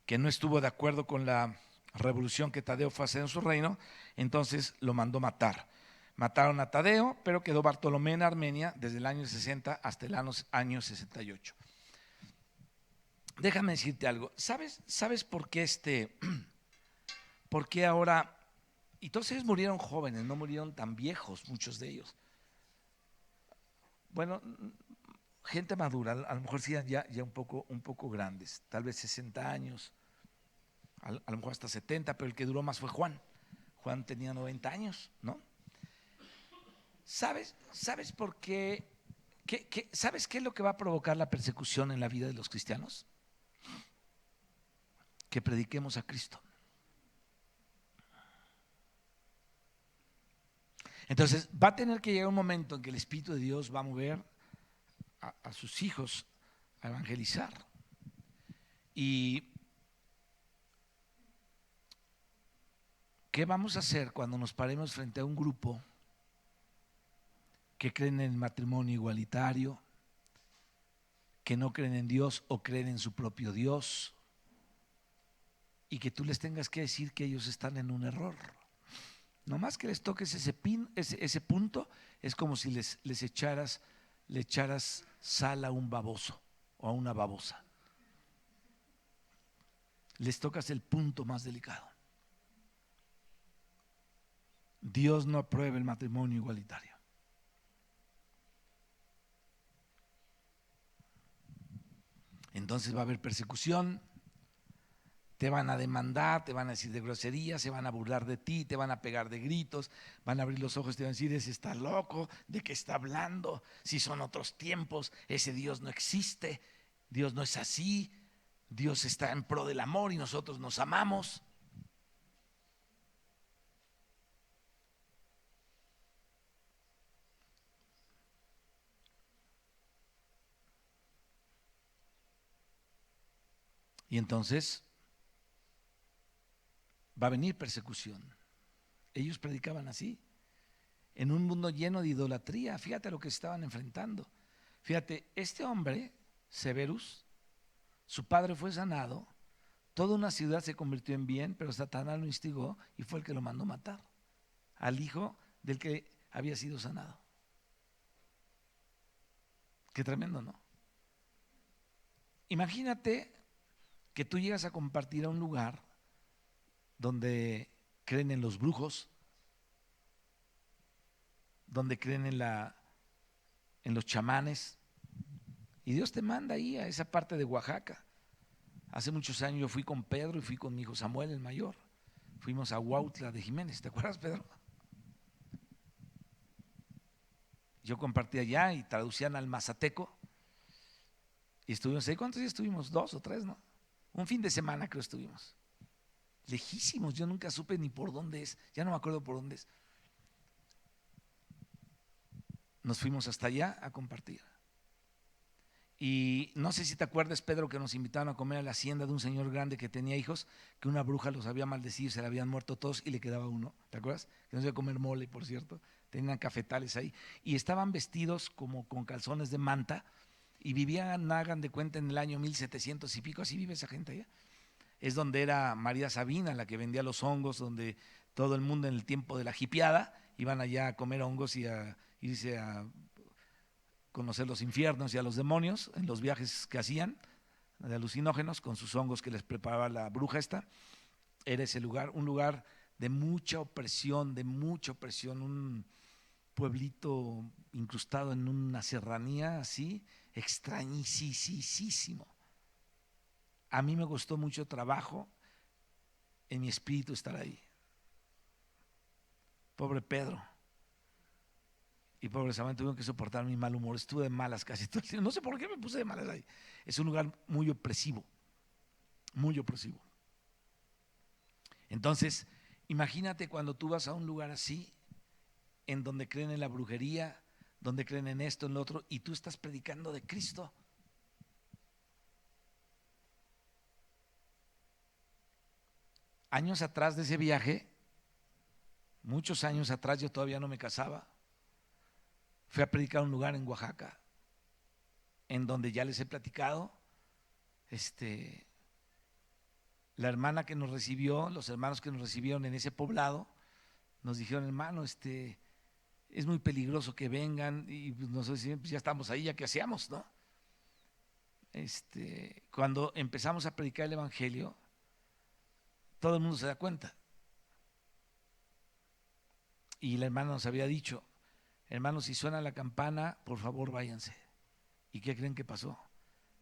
que no estuvo de acuerdo con la revolución que Tadeo fue a hacer en su reino, entonces lo mandó matar. Mataron a Tadeo, pero quedó Bartolomé en Armenia desde el año 60 hasta el año 68. Déjame decirte algo. ¿Sabes por qué por qué ahora? Y todos ellos murieron jóvenes, no murieron tan viejos, muchos de ellos. Bueno, gente madura, a lo mejor sí ya un poco grandes, tal vez 60 años, a lo mejor hasta 70, pero el que duró más fue Juan. Juan tenía 90 años, ¿no? ¿Sabes por qué? ¿Sabes qué es lo que va a provocar la persecución en la vida de los cristianos? Que prediquemos a Cristo. Entonces va a tener que llegar un momento en que el Espíritu de Dios va a mover a sus hijos a evangelizar. Y ¿Qué vamos a hacer cuando nos paremos frente a un grupo que creen en el matrimonio igualitario, que no creen en Dios o creen en su propio Dios, y que tú les tengas que decir que ellos están en un error? Nomás que les toques ese punto, es como si le echaras sal a un baboso o a una babosa. Les tocas el punto más delicado. Dios no aprueba el matrimonio igualitario. Entonces va a haber persecución, te van a demandar, te van a decir de groserías, se van a burlar de ti, te van a pegar de gritos, van a abrir los ojos y te van a decir: ese está loco, ¿de qué está hablando? Si son otros tiempos, ese Dios no existe, Dios no es así, Dios está en pro del amor y nosotros nos amamos. Y entonces va a venir persecución. Ellos predicaban así, en un mundo lleno de idolatría. Fíjate lo que estaban enfrentando. Fíjate, este hombre, Severus, su padre fue sanado, toda una ciudad se convirtió en bien, pero Satanás lo instigó y fue el que lo mandó matar al hijo del que había sido sanado. Qué tremendo, ¿no? Imagínate que tú llegas a compartir a un lugar donde creen en los brujos, donde creen en los chamanes, y Dios te manda ahí a esa parte de Oaxaca. Hace muchos años yo fui con Pedro y fui con mi hijo Samuel, el mayor. Fuimos a Huautla de Jiménez, ¿te acuerdas, Pedro? Yo compartí allá y traducían al mazateco. Y estuvimos ahí, ¿cuántos días estuvimos? 2 o 3, ¿no? Un fin de semana creo estuvimos. Lejísimos, yo nunca supe ni por dónde es, ya no me acuerdo por dónde es. Nos fuimos hasta allá a compartir. Y no sé si te acuerdas, Pedro, que nos invitaron a comer a la hacienda de un señor grande que tenía hijos, que una bruja los había maldecido, se le habían muerto todos y le quedaba uno. ¿Te acuerdas? Que no se iba a comer mole, por cierto. Tenían cafetales ahí. Y estaban vestidos como con calzones de manta y vivían, hagan de cuenta, en el año 1700 y pico. Así vive esa gente allá. Es donde era María Sabina, la que vendía los hongos, donde todo el mundo en el tiempo de la jipiada iban allá a comer hongos y a irse a conocer los infiernos y a los demonios en los viajes que hacían de alucinógenos con sus hongos que les preparaba la bruja esta. Era ese lugar, un lugar de mucha opresión, un pueblito incrustado en una serranía así, extrañísimo. A mí me costó mucho trabajo en mi espíritu estar ahí. Pobre Pedro y pobre Samuel tuvieron que soportar mi mal humor. Estuve de malas casi todo el tiempo. No sé por qué me puse de malas ahí. Es un lugar muy opresivo, muy opresivo. Entonces, imagínate cuando tú vas a un lugar así, en donde creen en la brujería, donde creen en esto, en lo otro, y tú estás predicando de Cristo. Años atrás de ese viaje, muchos años atrás, yo todavía no me casaba, fui a predicar a un lugar en Oaxaca, en donde ya les he platicado, la hermana que nos recibió, los hermanos que nos recibieron en ese poblado, nos dijeron: hermano, es muy peligroso que vengan, y pues nosotros pues ya estamos ahí, ya que hacíamos, ¿no? Cuando empezamos a predicar el evangelio, todo el mundo se da cuenta. Y la hermana nos había dicho: hermanos, si suena la campana, por favor váyanse. ¿Y qué creen que pasó?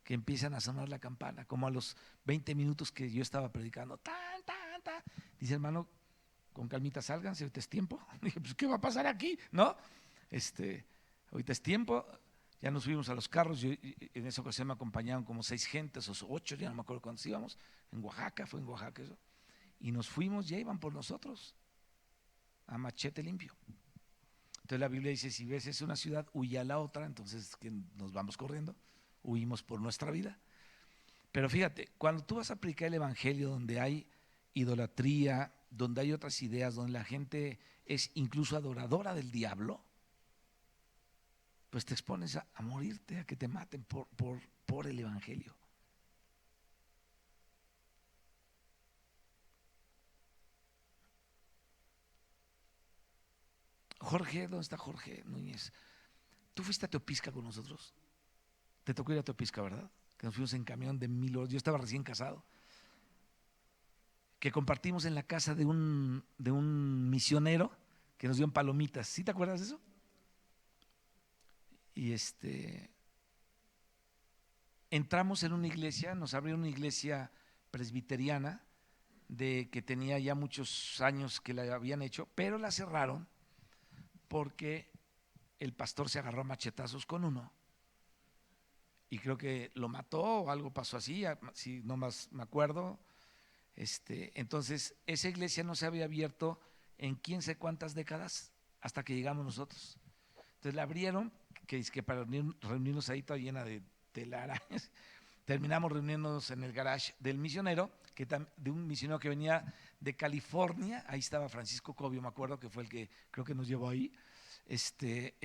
Que empiezan a sonar la campana, como a los 20 minutos que yo estaba predicando. Tan, tan, tan. Dice: hermano, con calmita sálganse, ahorita es tiempo. Dije: pues ¿qué va a pasar aquí? ¿No? Ahorita es tiempo. Ya nos subimos a los carros. En esa ocasión me acompañaron como 6 gentes o 8, ya no me acuerdo cuántos íbamos. En Oaxaca, fue en Oaxaca eso. Y nos fuimos, ya iban por nosotros, a machete limpio. Entonces la Biblia dice: si ves es una ciudad, huye a la otra. Entonces que nos vamos corriendo, huimos por nuestra vida. Pero fíjate, cuando tú vas a aplicar el evangelio donde hay idolatría, donde hay otras ideas, donde la gente es incluso adoradora del diablo, pues te expones a morirte, a que te maten por el evangelio. Jorge, ¿dónde está Jorge Núñez? ¿Tú fuiste a Teopisca con nosotros? Te tocó ir a Teopisca, ¿verdad? Que nos fuimos en camión de 1000 horas. Yo estaba recién casado. Que compartimos en la casa de un misionero que nos dio palomitas. ¿Sí te acuerdas de eso? Y entramos en una iglesia, nos abrió una iglesia presbiteriana de que tenía ya muchos años que la habían hecho, pero la cerraron porque el pastor se agarró a machetazos con uno y creo que lo mató o algo pasó así, si no más me acuerdo. Entonces esa iglesia no se había abierto en quién sé cuántas décadas hasta que llegamos nosotros. Entonces la abrieron, que es que para reunirnos ahí toda llena de telarañas. Terminamos reuniéndonos en el garage del misionero, de un misionero que venía de California. Ahí estaba Francisco Cobio, me acuerdo que fue el que creo que nos llevó ahí. Este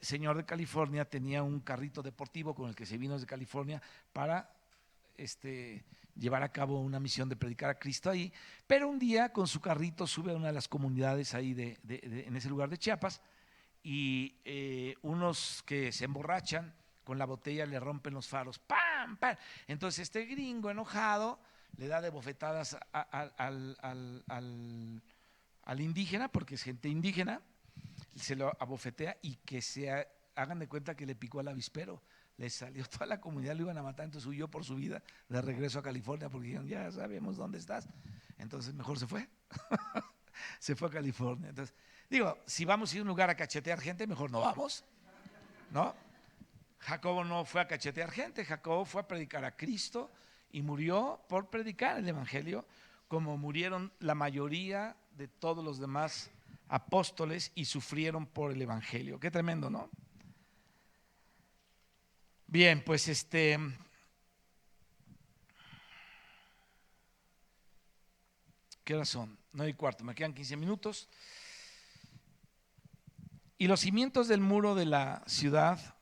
señor de California tenía un carrito deportivo con el que se vino desde California para llevar a cabo una misión de predicar a Cristo ahí, pero un día con su carrito sube a una de las comunidades ahí en ese lugar de Chiapas y unos que se emborrachan con la botella le rompen los faros, ¡pam! ¡Pam! Entonces este gringo enojado le da de bofetadas al indígena, porque es gente indígena, se lo abofetea y que hagan de cuenta que le picó al avispero. Le salió toda la comunidad, lo iban a matar, entonces huyó por su vida de regreso a California porque dijeron, ya sabemos dónde estás. Entonces mejor se fue, se fue a California. Entonces, digo, si vamos a ir a un lugar a cachetear gente, mejor no vamos, ¿no? Jacobo no fue a cachetear gente, Jacobo fue a predicar a Cristo y murió por predicar el evangelio, como murieron la mayoría de todos los demás apóstoles y sufrieron por el evangelio. Qué tremendo, ¿no? Bien, pues ¿qué horas son? 9:15, me quedan 15 minutos. Y los cimientos del muro de la ciudad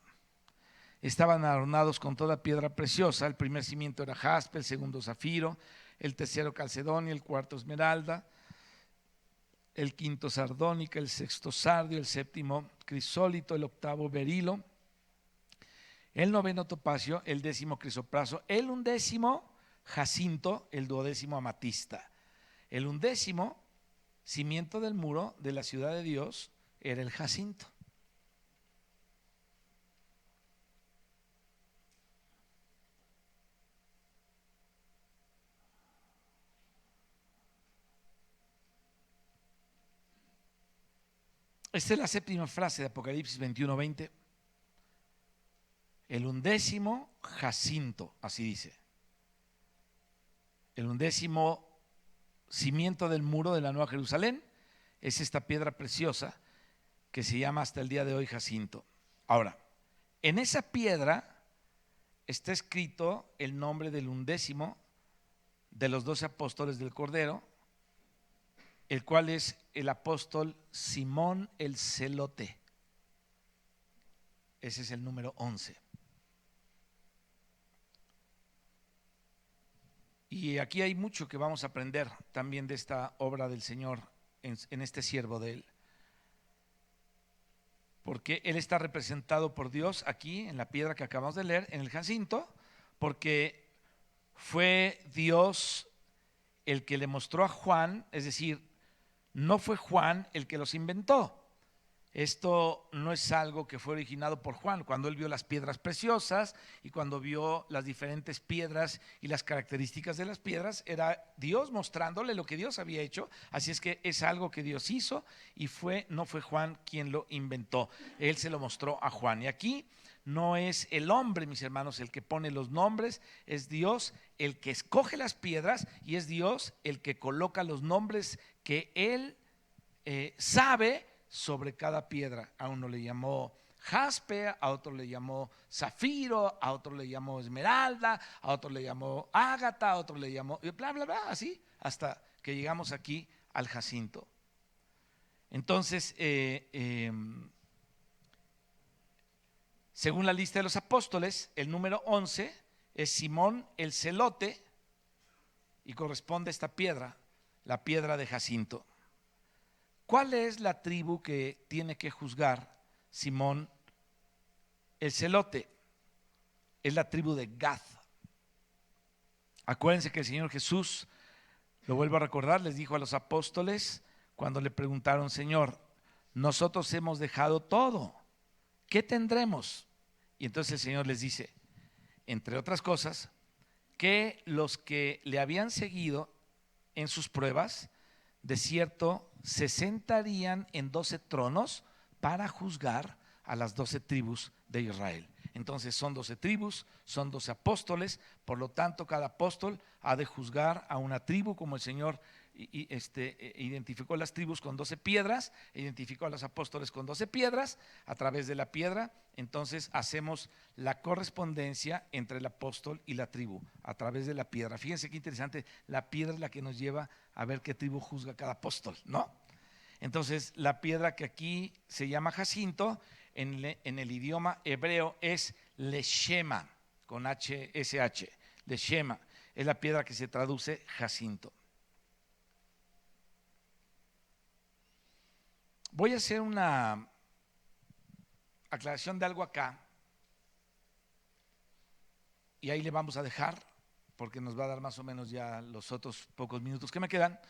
estaban adornados con toda piedra preciosa. El primer cimiento era jaspe, el segundo zafiro, el tercero calcedonio, el cuarto esmeralda, el quinto sardónica, el sexto sardio, el séptimo crisólito, el octavo berilo, el noveno topacio, el décimo crisopraso, el undécimo jacinto, el duodécimo amatista. El undécimo cimiento del muro de la ciudad de Dios era el jacinto. Esta es la séptima frase de Apocalipsis 21:20. El undécimo jacinto, así dice. El undécimo cimiento del muro de la Nueva Jerusalén es esta piedra preciosa que se llama hasta el día de hoy jacinto. Ahora, en esa piedra está escrito el nombre del undécimo de los 12 apóstoles del Cordero, el cual es el apóstol Simón el Celote. Ese es el número 11. Y aquí hay mucho que vamos a aprender también de esta obra del Señor en este siervo de Él. Porque Él está representado por Dios aquí en la piedra que acabamos de leer, en el jacinto, porque fue Dios el que le mostró a Juan, es decir, no fue Juan el que los inventó. Esto no es algo que fue originado por Juan. Cuando él vio las piedras preciosas y cuando vio las diferentes piedras y las características de las piedras, era Dios mostrándole lo que Dios había hecho. Así es que es algo que Dios hizo y no fue Juan quien lo inventó. Él se lo mostró a Juan. Y aquí no es el hombre, mis hermanos, el que pone los nombres, es Dios el que escoge las piedras y es Dios el que coloca los nombres que Él sabe sobre cada piedra. A uno le llamó jaspe, a otro le llamó zafiro, a otro le llamó esmeralda, a otro le llamó ágata, a otro le llamó bla bla bla, así. hasta que llegamos aquí al jacinto. Entonces, según la lista de los apóstoles, el número 11 es Simón el Celote y corresponde a esta piedra, la piedra de jacinto. ¿Cuál es la tribu que tiene que juzgar Simón el Celote? Es la tribu de Gad. Acuérdense que el Señor Jesús, lo vuelvo a recordar, les dijo a los apóstoles cuando le preguntaron: Señor, nosotros hemos dejado todo, ¿qué tendremos? Y entonces el Señor les dice, entre otras cosas, que los que le habían seguido en sus pruebas, de cierto se sentarían en 12 tronos para juzgar a las 12 tribus de Israel. Entonces son 12 tribus, son 12 apóstoles, por lo tanto cada apóstol ha de juzgar a una tribu, como el Señor identificó las tribus con 12 piedras, identificó a los apóstoles con 12 piedras. A través de la piedra, entonces hacemos la correspondencia entre el apóstol y la tribu, a través de la piedra. Fíjense qué interesante, la piedra es la que nos lleva a ver qué tribu juzga cada apóstol, ¿no? Entonces la piedra que aquí se llama jacinto, en el idioma hebreo es leshema, con HSH, leshema, es la piedra que se traduce jacinto. Voy a hacer una aclaración de algo acá y ahí le vamos a dejar porque nos va a dar más o menos ya los otros pocos minutos que me quedan,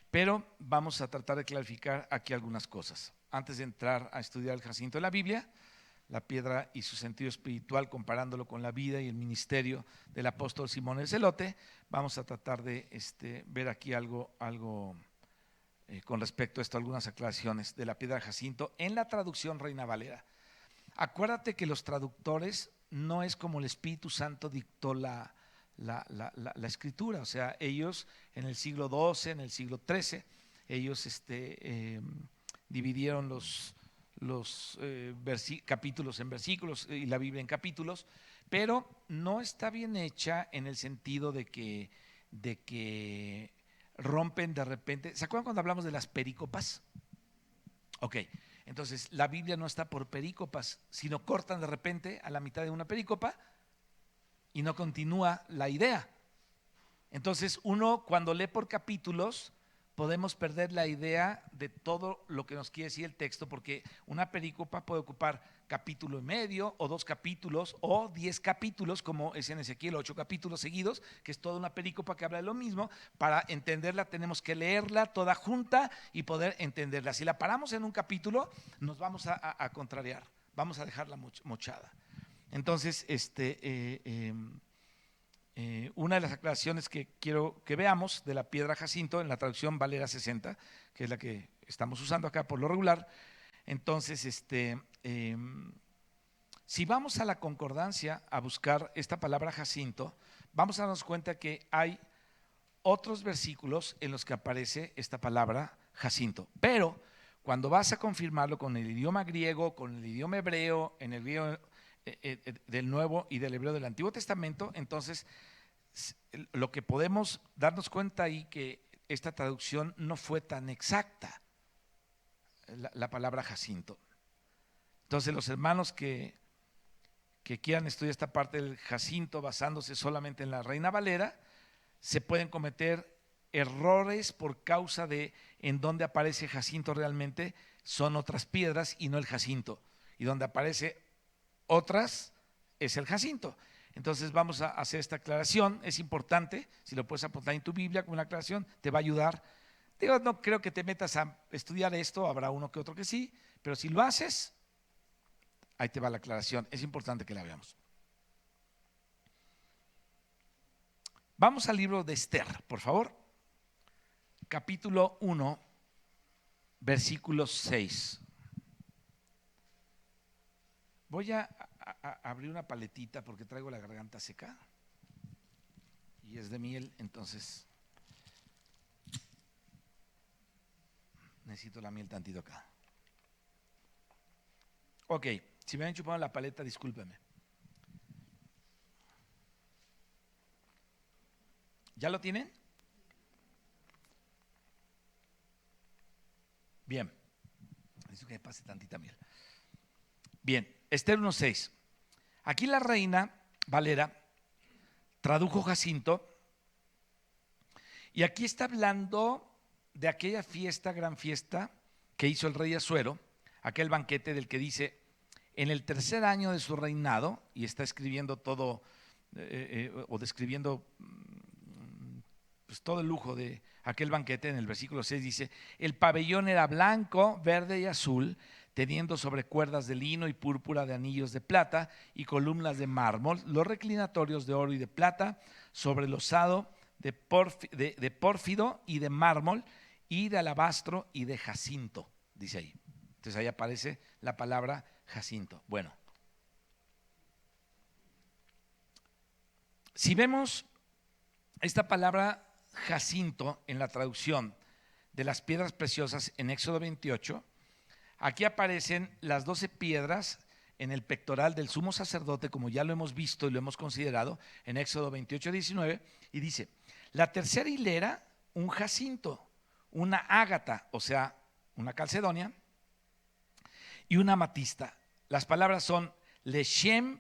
pero vamos a tratar de clarificar aquí algunas cosas. Antes de entrar a estudiar el jacinto de la Biblia, la piedra y su sentido espiritual, comparándolo con la vida y el ministerio del apóstol Simón el Celote, vamos a tratar de ver aquí algo con respecto a esto, algunas aclaraciones de la piedra de jacinto en la traducción Reina Valera. Acuérdate que los traductores no es como el Espíritu Santo dictó la escritura, o sea, ellos en el siglo XII, en el siglo XIII, ellos dividieron los capítulos en versículos y la Biblia en capítulos, pero no está bien hecha en el sentido de que rompen de repente. ¿Se acuerdan cuando hablamos de las perícopas? Ok, entonces la Biblia no está por perícopas, sino cortan de repente a la mitad de una perícopa y no continúa la idea. Entonces uno cuando lee por capítulos podemos perder la idea de todo lo que nos quiere decir el texto, porque una perícopa puede ocupar capítulo y medio o 2 capítulos o 10 capítulos, como es en Ezequiel, 8 capítulos seguidos, que es toda una perícopa que habla de lo mismo. Para entenderla tenemos que leerla toda junta y poder entenderla. Si la paramos en un capítulo nos vamos a contrariar, vamos a dejarla mochada. Entonces, una de las aclaraciones que quiero que veamos de la piedra jacinto en la traducción Valera 60, que es la que estamos usando acá por lo regular. Entonces, si vamos a la concordancia a buscar esta palabra jacinto, vamos a darnos cuenta que hay otros versículos en los que aparece esta palabra jacinto, pero cuando vas a confirmarlo con el idioma griego, con el idioma hebreo, en el griego del Nuevo y del hebreo del Antiguo Testamento, entonces lo que podemos darnos cuenta ahí que esta traducción no fue tan exacta, la palabra jacinto. Entonces los hermanos que quieran estudiar esta parte del jacinto basándose solamente en la Reina Valera, se pueden cometer errores por causa de en donde aparece jacinto realmente son otras piedras y no el jacinto, y donde aparece otras es el jacinto. Entonces vamos a hacer esta aclaración, es importante, si lo puedes apuntar en tu Biblia como una aclaración, te va a ayudar. Digo, no creo que te metas a estudiar esto, habrá uno que otro que sí, pero si lo haces, ahí te va la aclaración, es importante que la veamos. Vamos al libro de Esther, por favor, capítulo 1, versículo 6. Voy a abrir una paletita porque traigo la garganta seca y es de miel, entonces necesito la miel tantito acá. Ok, si me han chupado la paleta, discúlpeme. ¿Ya lo tienen? Bien, necesito que me pase tantita miel. Bien, Esther 1:6. Aquí la Reina Valera tradujo Jacinto y aquí está hablando de aquella fiesta, gran fiesta que hizo el rey Asuero, aquel banquete del que dice, en el tercer año de su reinado, y está escribiendo todo, o describiendo pues, todo el lujo de aquel banquete. En el versículo 6 dice, el pabellón era blanco, verde y azul, teniendo sobre cuerdas de lino y púrpura de anillos de plata y columnas de mármol, los reclinatorios de oro y de plata, sobre losado de pórfido y de mármol y de alabastro y de jacinto, dice ahí. Entonces ahí aparece la palabra jacinto. Bueno, si vemos esta palabra jacinto en la traducción de las piedras preciosas en Éxodo 28, aquí aparecen las 12 piedras en el pectoral del sumo sacerdote, como ya lo hemos visto y lo hemos considerado en Éxodo 28:19, y dice, la tercera hilera, un jacinto, una ágata, o sea, una calcedonia, y una amatista. Las palabras son leshem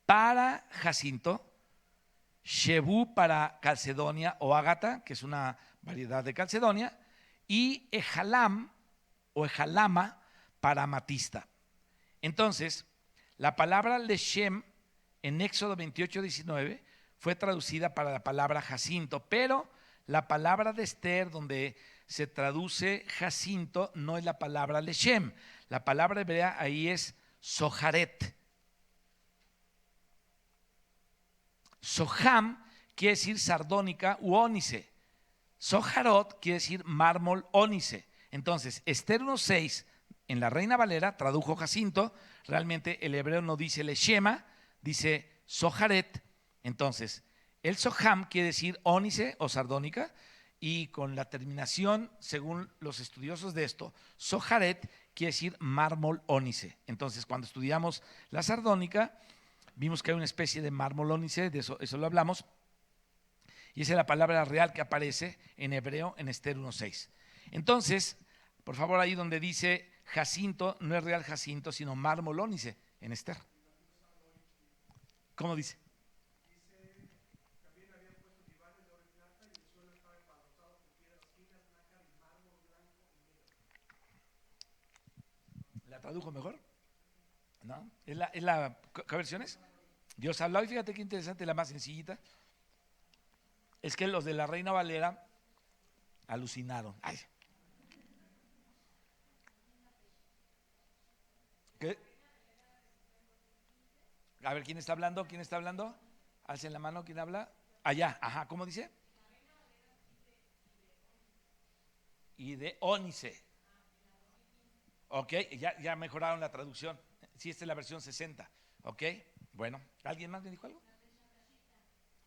para jacinto, shebu para calcedonia o ágata, que es una variedad de calcedonia, y ejalam o ejalama para amatista. Entonces, la palabra leshem en Éxodo 28:19 fue traducida para la palabra jacinto, pero la palabra de Esther, donde se traduce jacinto, no es la palabra leshem. La palabra hebrea ahí es soharet. Soham quiere decir sardónica u ónice. Soharot quiere decir mármol ónice. Entonces, Esther 1:6 en la Reina Valera tradujo jacinto. Realmente el hebreo no dice leshema, dice soharet. Entonces, el soham quiere decir ónice o sardónica, y con la terminación, según los estudiosos de esto, soharet quiere decir mármol ónice. Entonces, cuando estudiamos la sardónica, vimos que hay una especie de mármol ónice, de eso lo hablamos, y esa es la palabra real que aparece en hebreo en Esther 1:6. Entonces, por favor, ahí donde dice jacinto, no es real jacinto, sino mármol ónice en Esther. ¿Cómo dice? ¿La tradujo mejor? ¿No? ¿Qué versión es? Dios habló, y fíjate qué interesante, la más sencillita. Es que los de la Reina Valera alucinaron. Ay. ¿Qué? A ver, ¿quién está hablando? ¿Quién está hablando? Alcen la mano, ¿quién habla? Allá, ajá, ¿cómo dice? Y de ónice. Ok, ya mejoraron la traducción. Sí, esta es la versión 60. Ok, bueno, ¿alguien más me dijo algo?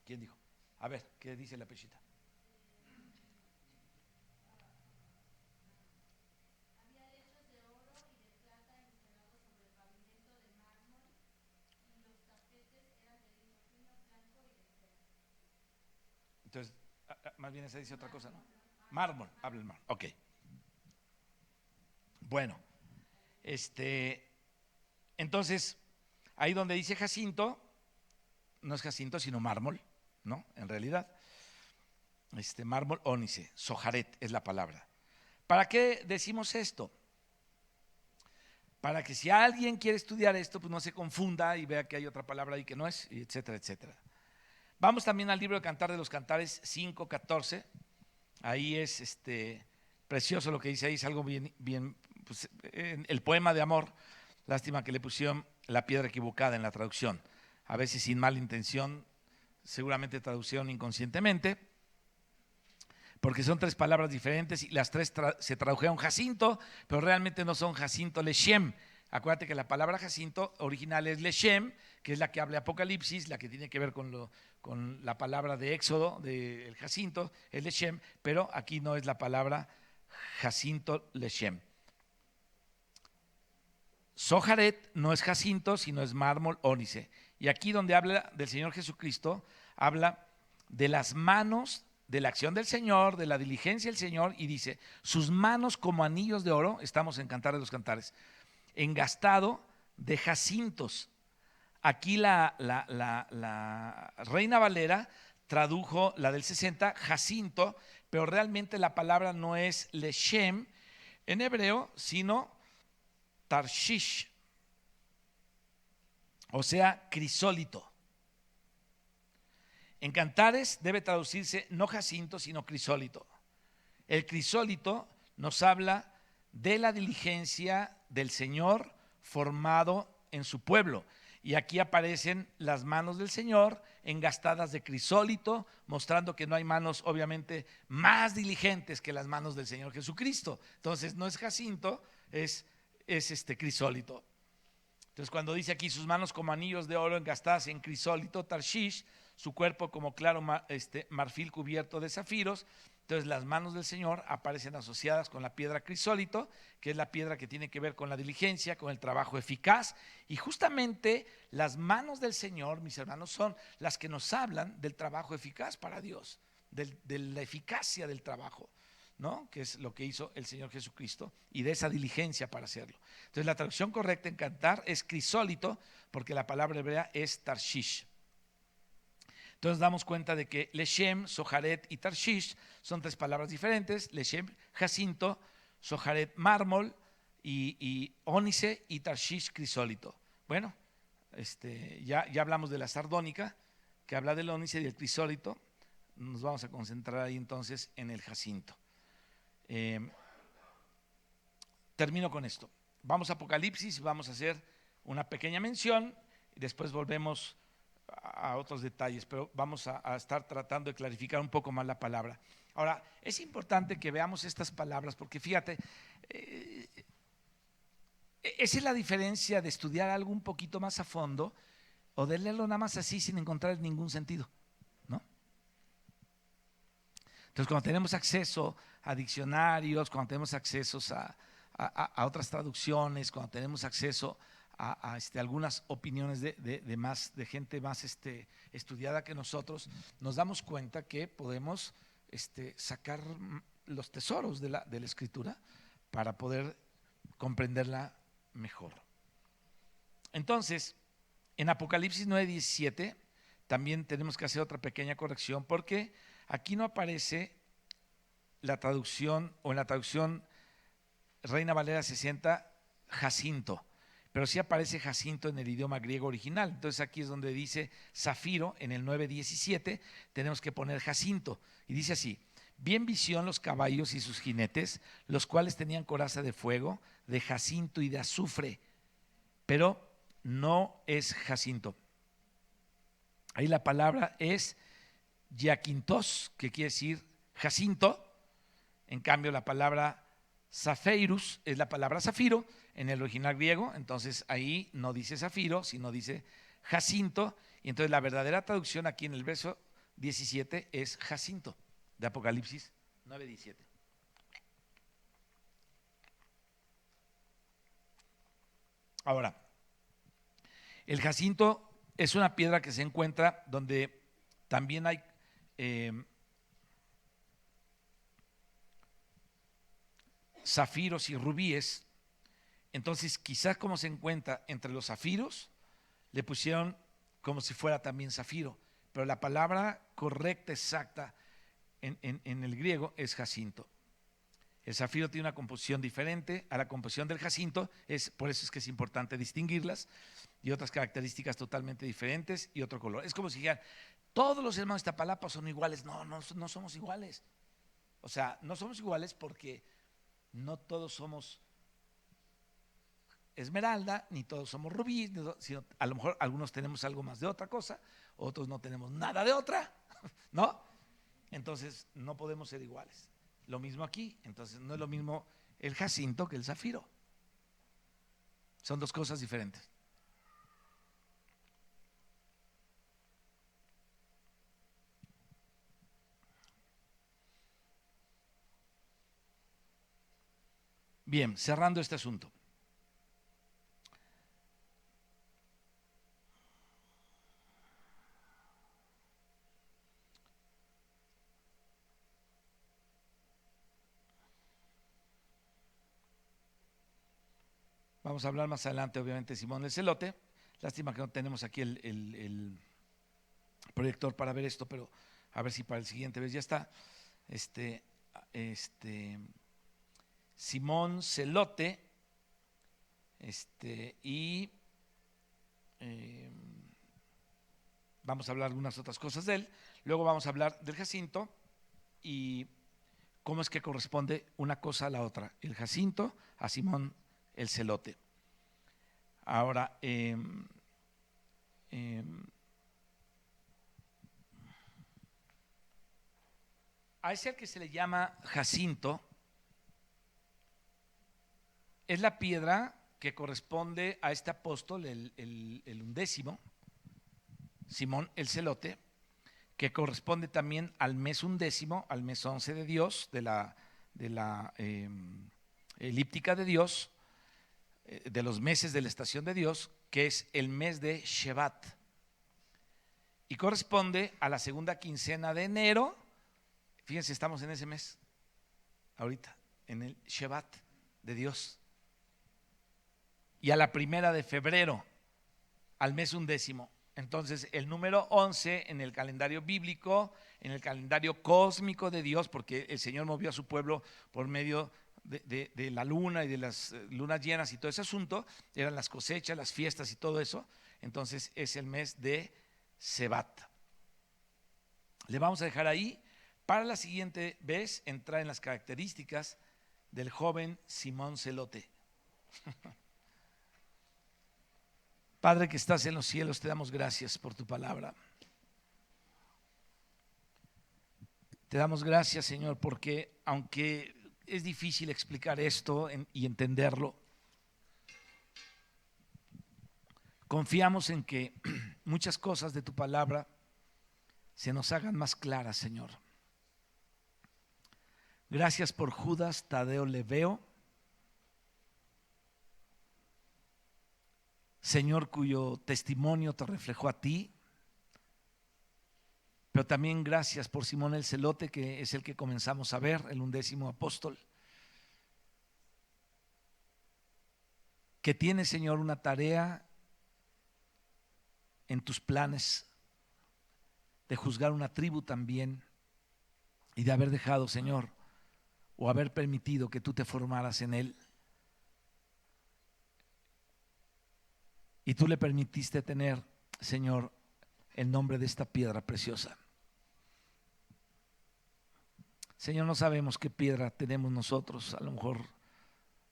¿Quién dijo? A ver, ¿qué dice la pechita? Entonces, más bien esa dice otra cosa, ¿no? Mármol, habla el mármol. Ok. Bueno, entonces, ahí donde dice jacinto, no es jacinto, sino mármol, ¿no? En realidad, mármol ónice, soharet es la palabra. ¿Para qué decimos esto? Para que si alguien quiere estudiar esto, pues no se confunda y vea que hay otra palabra ahí que no es, etcétera, etcétera. Vamos también al libro de Cantar de los Cantares 5:14. Ahí es precioso lo que dice ahí, es algo bien, pues, el poema de amor. Lástima que le pusieron la piedra equivocada en la traducción. A veces sin mala intención, seguramente traducieron inconscientemente, porque son 3 palabras diferentes y las 3 se tradujeron jacinto, pero realmente no son jacinto leshem. Acuérdate que la palabra jacinto original es leshem, que es la que habla Apocalipsis, la que tiene que ver con la palabra de Éxodo, del jacinto, es leshem, pero aquí no es la palabra jacinto leshem. Soharet no es jacinto, sino es mármol ónice. Y aquí donde habla del Señor Jesucristo, habla de las manos de la acción del Señor, de la diligencia del Señor, y dice, sus manos como anillos de oro, estamos en Cantar de los Cantares, engastado de jacintos. Aquí la Reina Valera tradujo la del 60, jacinto, pero realmente la palabra no es leshem en hebreo, sino tarshish, o sea, crisólito. En Cantares debe traducirse no jacinto, sino crisólito. El crisólito nos habla de la diligencia del Señor formado en su pueblo. Y aquí aparecen las manos del Señor engastadas de crisólito, mostrando que no hay manos obviamente más diligentes que las manos del Señor Jesucristo. Entonces no es jacinto, es crisólito. Entonces cuando dice aquí sus manos como anillos de oro engastadas en crisólito, tarshish, su cuerpo como claro marfil cubierto de zafiros. Entonces las manos del Señor aparecen asociadas con la piedra crisólito, que es la piedra que tiene que ver con la diligencia, con el trabajo eficaz. Y justamente las manos del Señor, mis hermanos, son las que nos hablan del trabajo eficaz para Dios, de la eficacia del trabajo, ¿no? Que es lo que hizo el Señor Jesucristo, y de esa diligencia para hacerlo. Entonces la traducción correcta en Cantar es crisólito, porque la palabra hebrea es tarshish. Entonces damos cuenta de que leshem, soharet y tarshish son tres palabras diferentes. Leshem, jacinto; soharet, mármol; y ónice; y tarshish, crisólito. Bueno, ya hablamos de la sardónica, que habla del ónice y del crisólito. Nos vamos a concentrar ahí entonces en el jacinto. Termino con esto. Vamos a Apocalipsis y vamos a hacer una pequeña mención y después volvemos a otros detalles, pero vamos a estar tratando de clarificar un poco más la palabra. Ahora, es importante que veamos estas palabras porque fíjate, esa es la diferencia de estudiar algo un poquito más a fondo o de leerlo nada más así sin encontrar ningún sentido, ¿no? Entonces, cuando tenemos acceso a diccionarios, cuando tenemos acceso a otras traducciones, cuando tenemos acceso a algunas opiniones de gente más estudiada que nosotros, nos damos cuenta que podemos sacar los tesoros de la Escritura para poder comprenderla mejor. Entonces, en Apocalipsis 9:17 también tenemos que hacer otra pequeña corrección porque aquí no aparece la traducción, o en la traducción Reina Valera 60, jacinto, pero sí aparece jacinto en el idioma griego original. Entonces aquí es donde dice zafiro, en el 9:17 tenemos que poner jacinto, y dice así: vi en visión los caballos y sus jinetes, los cuales tenían coraza de fuego, de jacinto y de azufre, pero no es jacinto. Ahí la palabra es yaquintos, que quiere decir jacinto. En cambio la palabra Sapphirus es la palabra zafiro en el original griego, entonces ahí no dice zafiro, sino dice jacinto, y entonces la verdadera traducción aquí en el verso 17 es jacinto, de Apocalipsis 9:17. Ahora, el jacinto es una piedra que se encuentra donde también hay zafiros y rubíes. Entonces quizás como se encuentra entre los zafiros, le pusieron como si fuera también zafiro, pero la palabra correcta, exacta en el griego es jacinto. El zafiro tiene una composición diferente a la composición del jacinto, por eso es que es importante distinguirlas, y otras características totalmente diferentes y otro color. Es como si dijeran, todos los hermanos de Iztapalapa son iguales. No somos iguales. O sea, no somos iguales porque no todos somos esmeralda, ni todos somos rubí, sino a lo mejor algunos tenemos algo más de otra cosa, otros no tenemos nada de otra, ¿no? Entonces no podemos ser iguales. Lo mismo aquí, entonces no es lo mismo el jacinto que el zafiro. Son dos cosas diferentes. Bien, cerrando este asunto. Vamos a hablar más adelante, obviamente, de Simón el Celote. Lástima que no tenemos aquí el proyector para ver esto, pero a ver si para el siguiente vez ya está. Simón Celote, y vamos a hablar algunas otras cosas de él. Luego vamos a hablar del Jacinto y cómo es que corresponde una cosa a la otra. El Jacinto a Simón el Celote. Ahora, a ese al que se le llama Jacinto es la piedra que corresponde a este apóstol, el undécimo, Simón el Celote, que corresponde también al mes undécimo, al mes 11 de Dios, de la elíptica de Dios, de los meses de la estación de Dios, que es el mes de Shevat. Y corresponde a la segunda quincena de enero. Fíjense, estamos en ese mes, ahorita, en el Shevat de Dios. Y a la primera de febrero, al mes undécimo. Entonces, el número 11 en el calendario bíblico, en el calendario cósmico de Dios, porque el Señor movió a su pueblo por medio de la luna y de las lunas llenas y todo ese asunto, eran las cosechas, las fiestas y todo eso. Entonces, es el mes de Sebat. Le vamos a dejar ahí para la siguiente vez entrar en las características del joven Simón Celote. Padre que estás en los cielos, te damos gracias por tu palabra. Te damos gracias, Señor, porque aunque es difícil explicar esto y entenderlo, confiamos en que muchas cosas de tu palabra se nos hagan más claras, Señor. Gracias por Judas Tadeo Leveo, Señor, cuyo testimonio te reflejó a ti, pero también gracias por Simón el Celote, que es el que comenzamos a ver, el undécimo apóstol, que tiene, Señor, una tarea en tus planes de juzgar una tribu también y de haber dejado, Señor, o haber permitido que tú te formaras en él. Y tú le permitiste tener, Señor, el nombre de esta piedra preciosa. Señor, no sabemos qué piedra tenemos nosotros, a lo mejor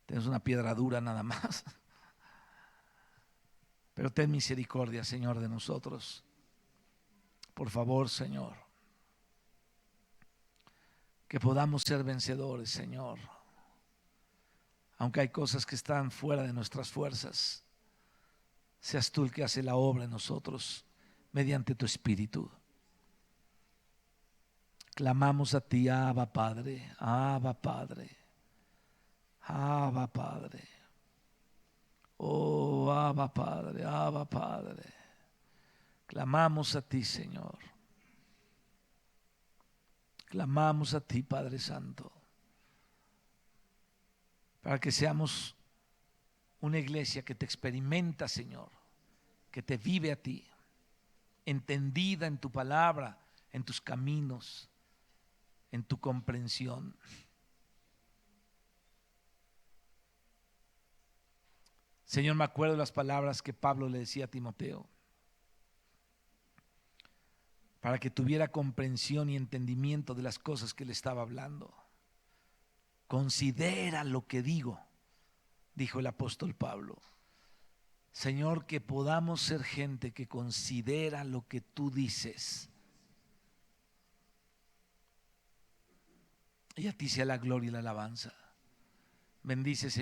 tenemos una piedra dura nada más, pero ten misericordia, Señor, de nosotros. Por favor, Señor, que podamos ser vencedores, Señor, aunque hay cosas que están fuera de nuestras fuerzas. Seas tú el que hace la obra en nosotros mediante tu Espíritu. Clamamos a ti, Abba Padre, Abba Padre, Abba Padre. Oh, Abba Padre, Abba Padre. Clamamos a ti, Señor. Clamamos a ti, Padre Santo, para que seamos una iglesia que te experimenta, Señor, que te vive a ti, entendida en tu palabra, en tus caminos, en tu comprensión. Señor, me acuerdo de las palabras que Pablo le decía a Timoteo, para que tuviera comprensión y entendimiento de las cosas que le estaba hablando. Considera lo que digo, dijo el apóstol Pablo. Señor, que podamos ser gente que considera lo que tú dices. Y a ti sea la gloria y la alabanza. Bendice, Señor.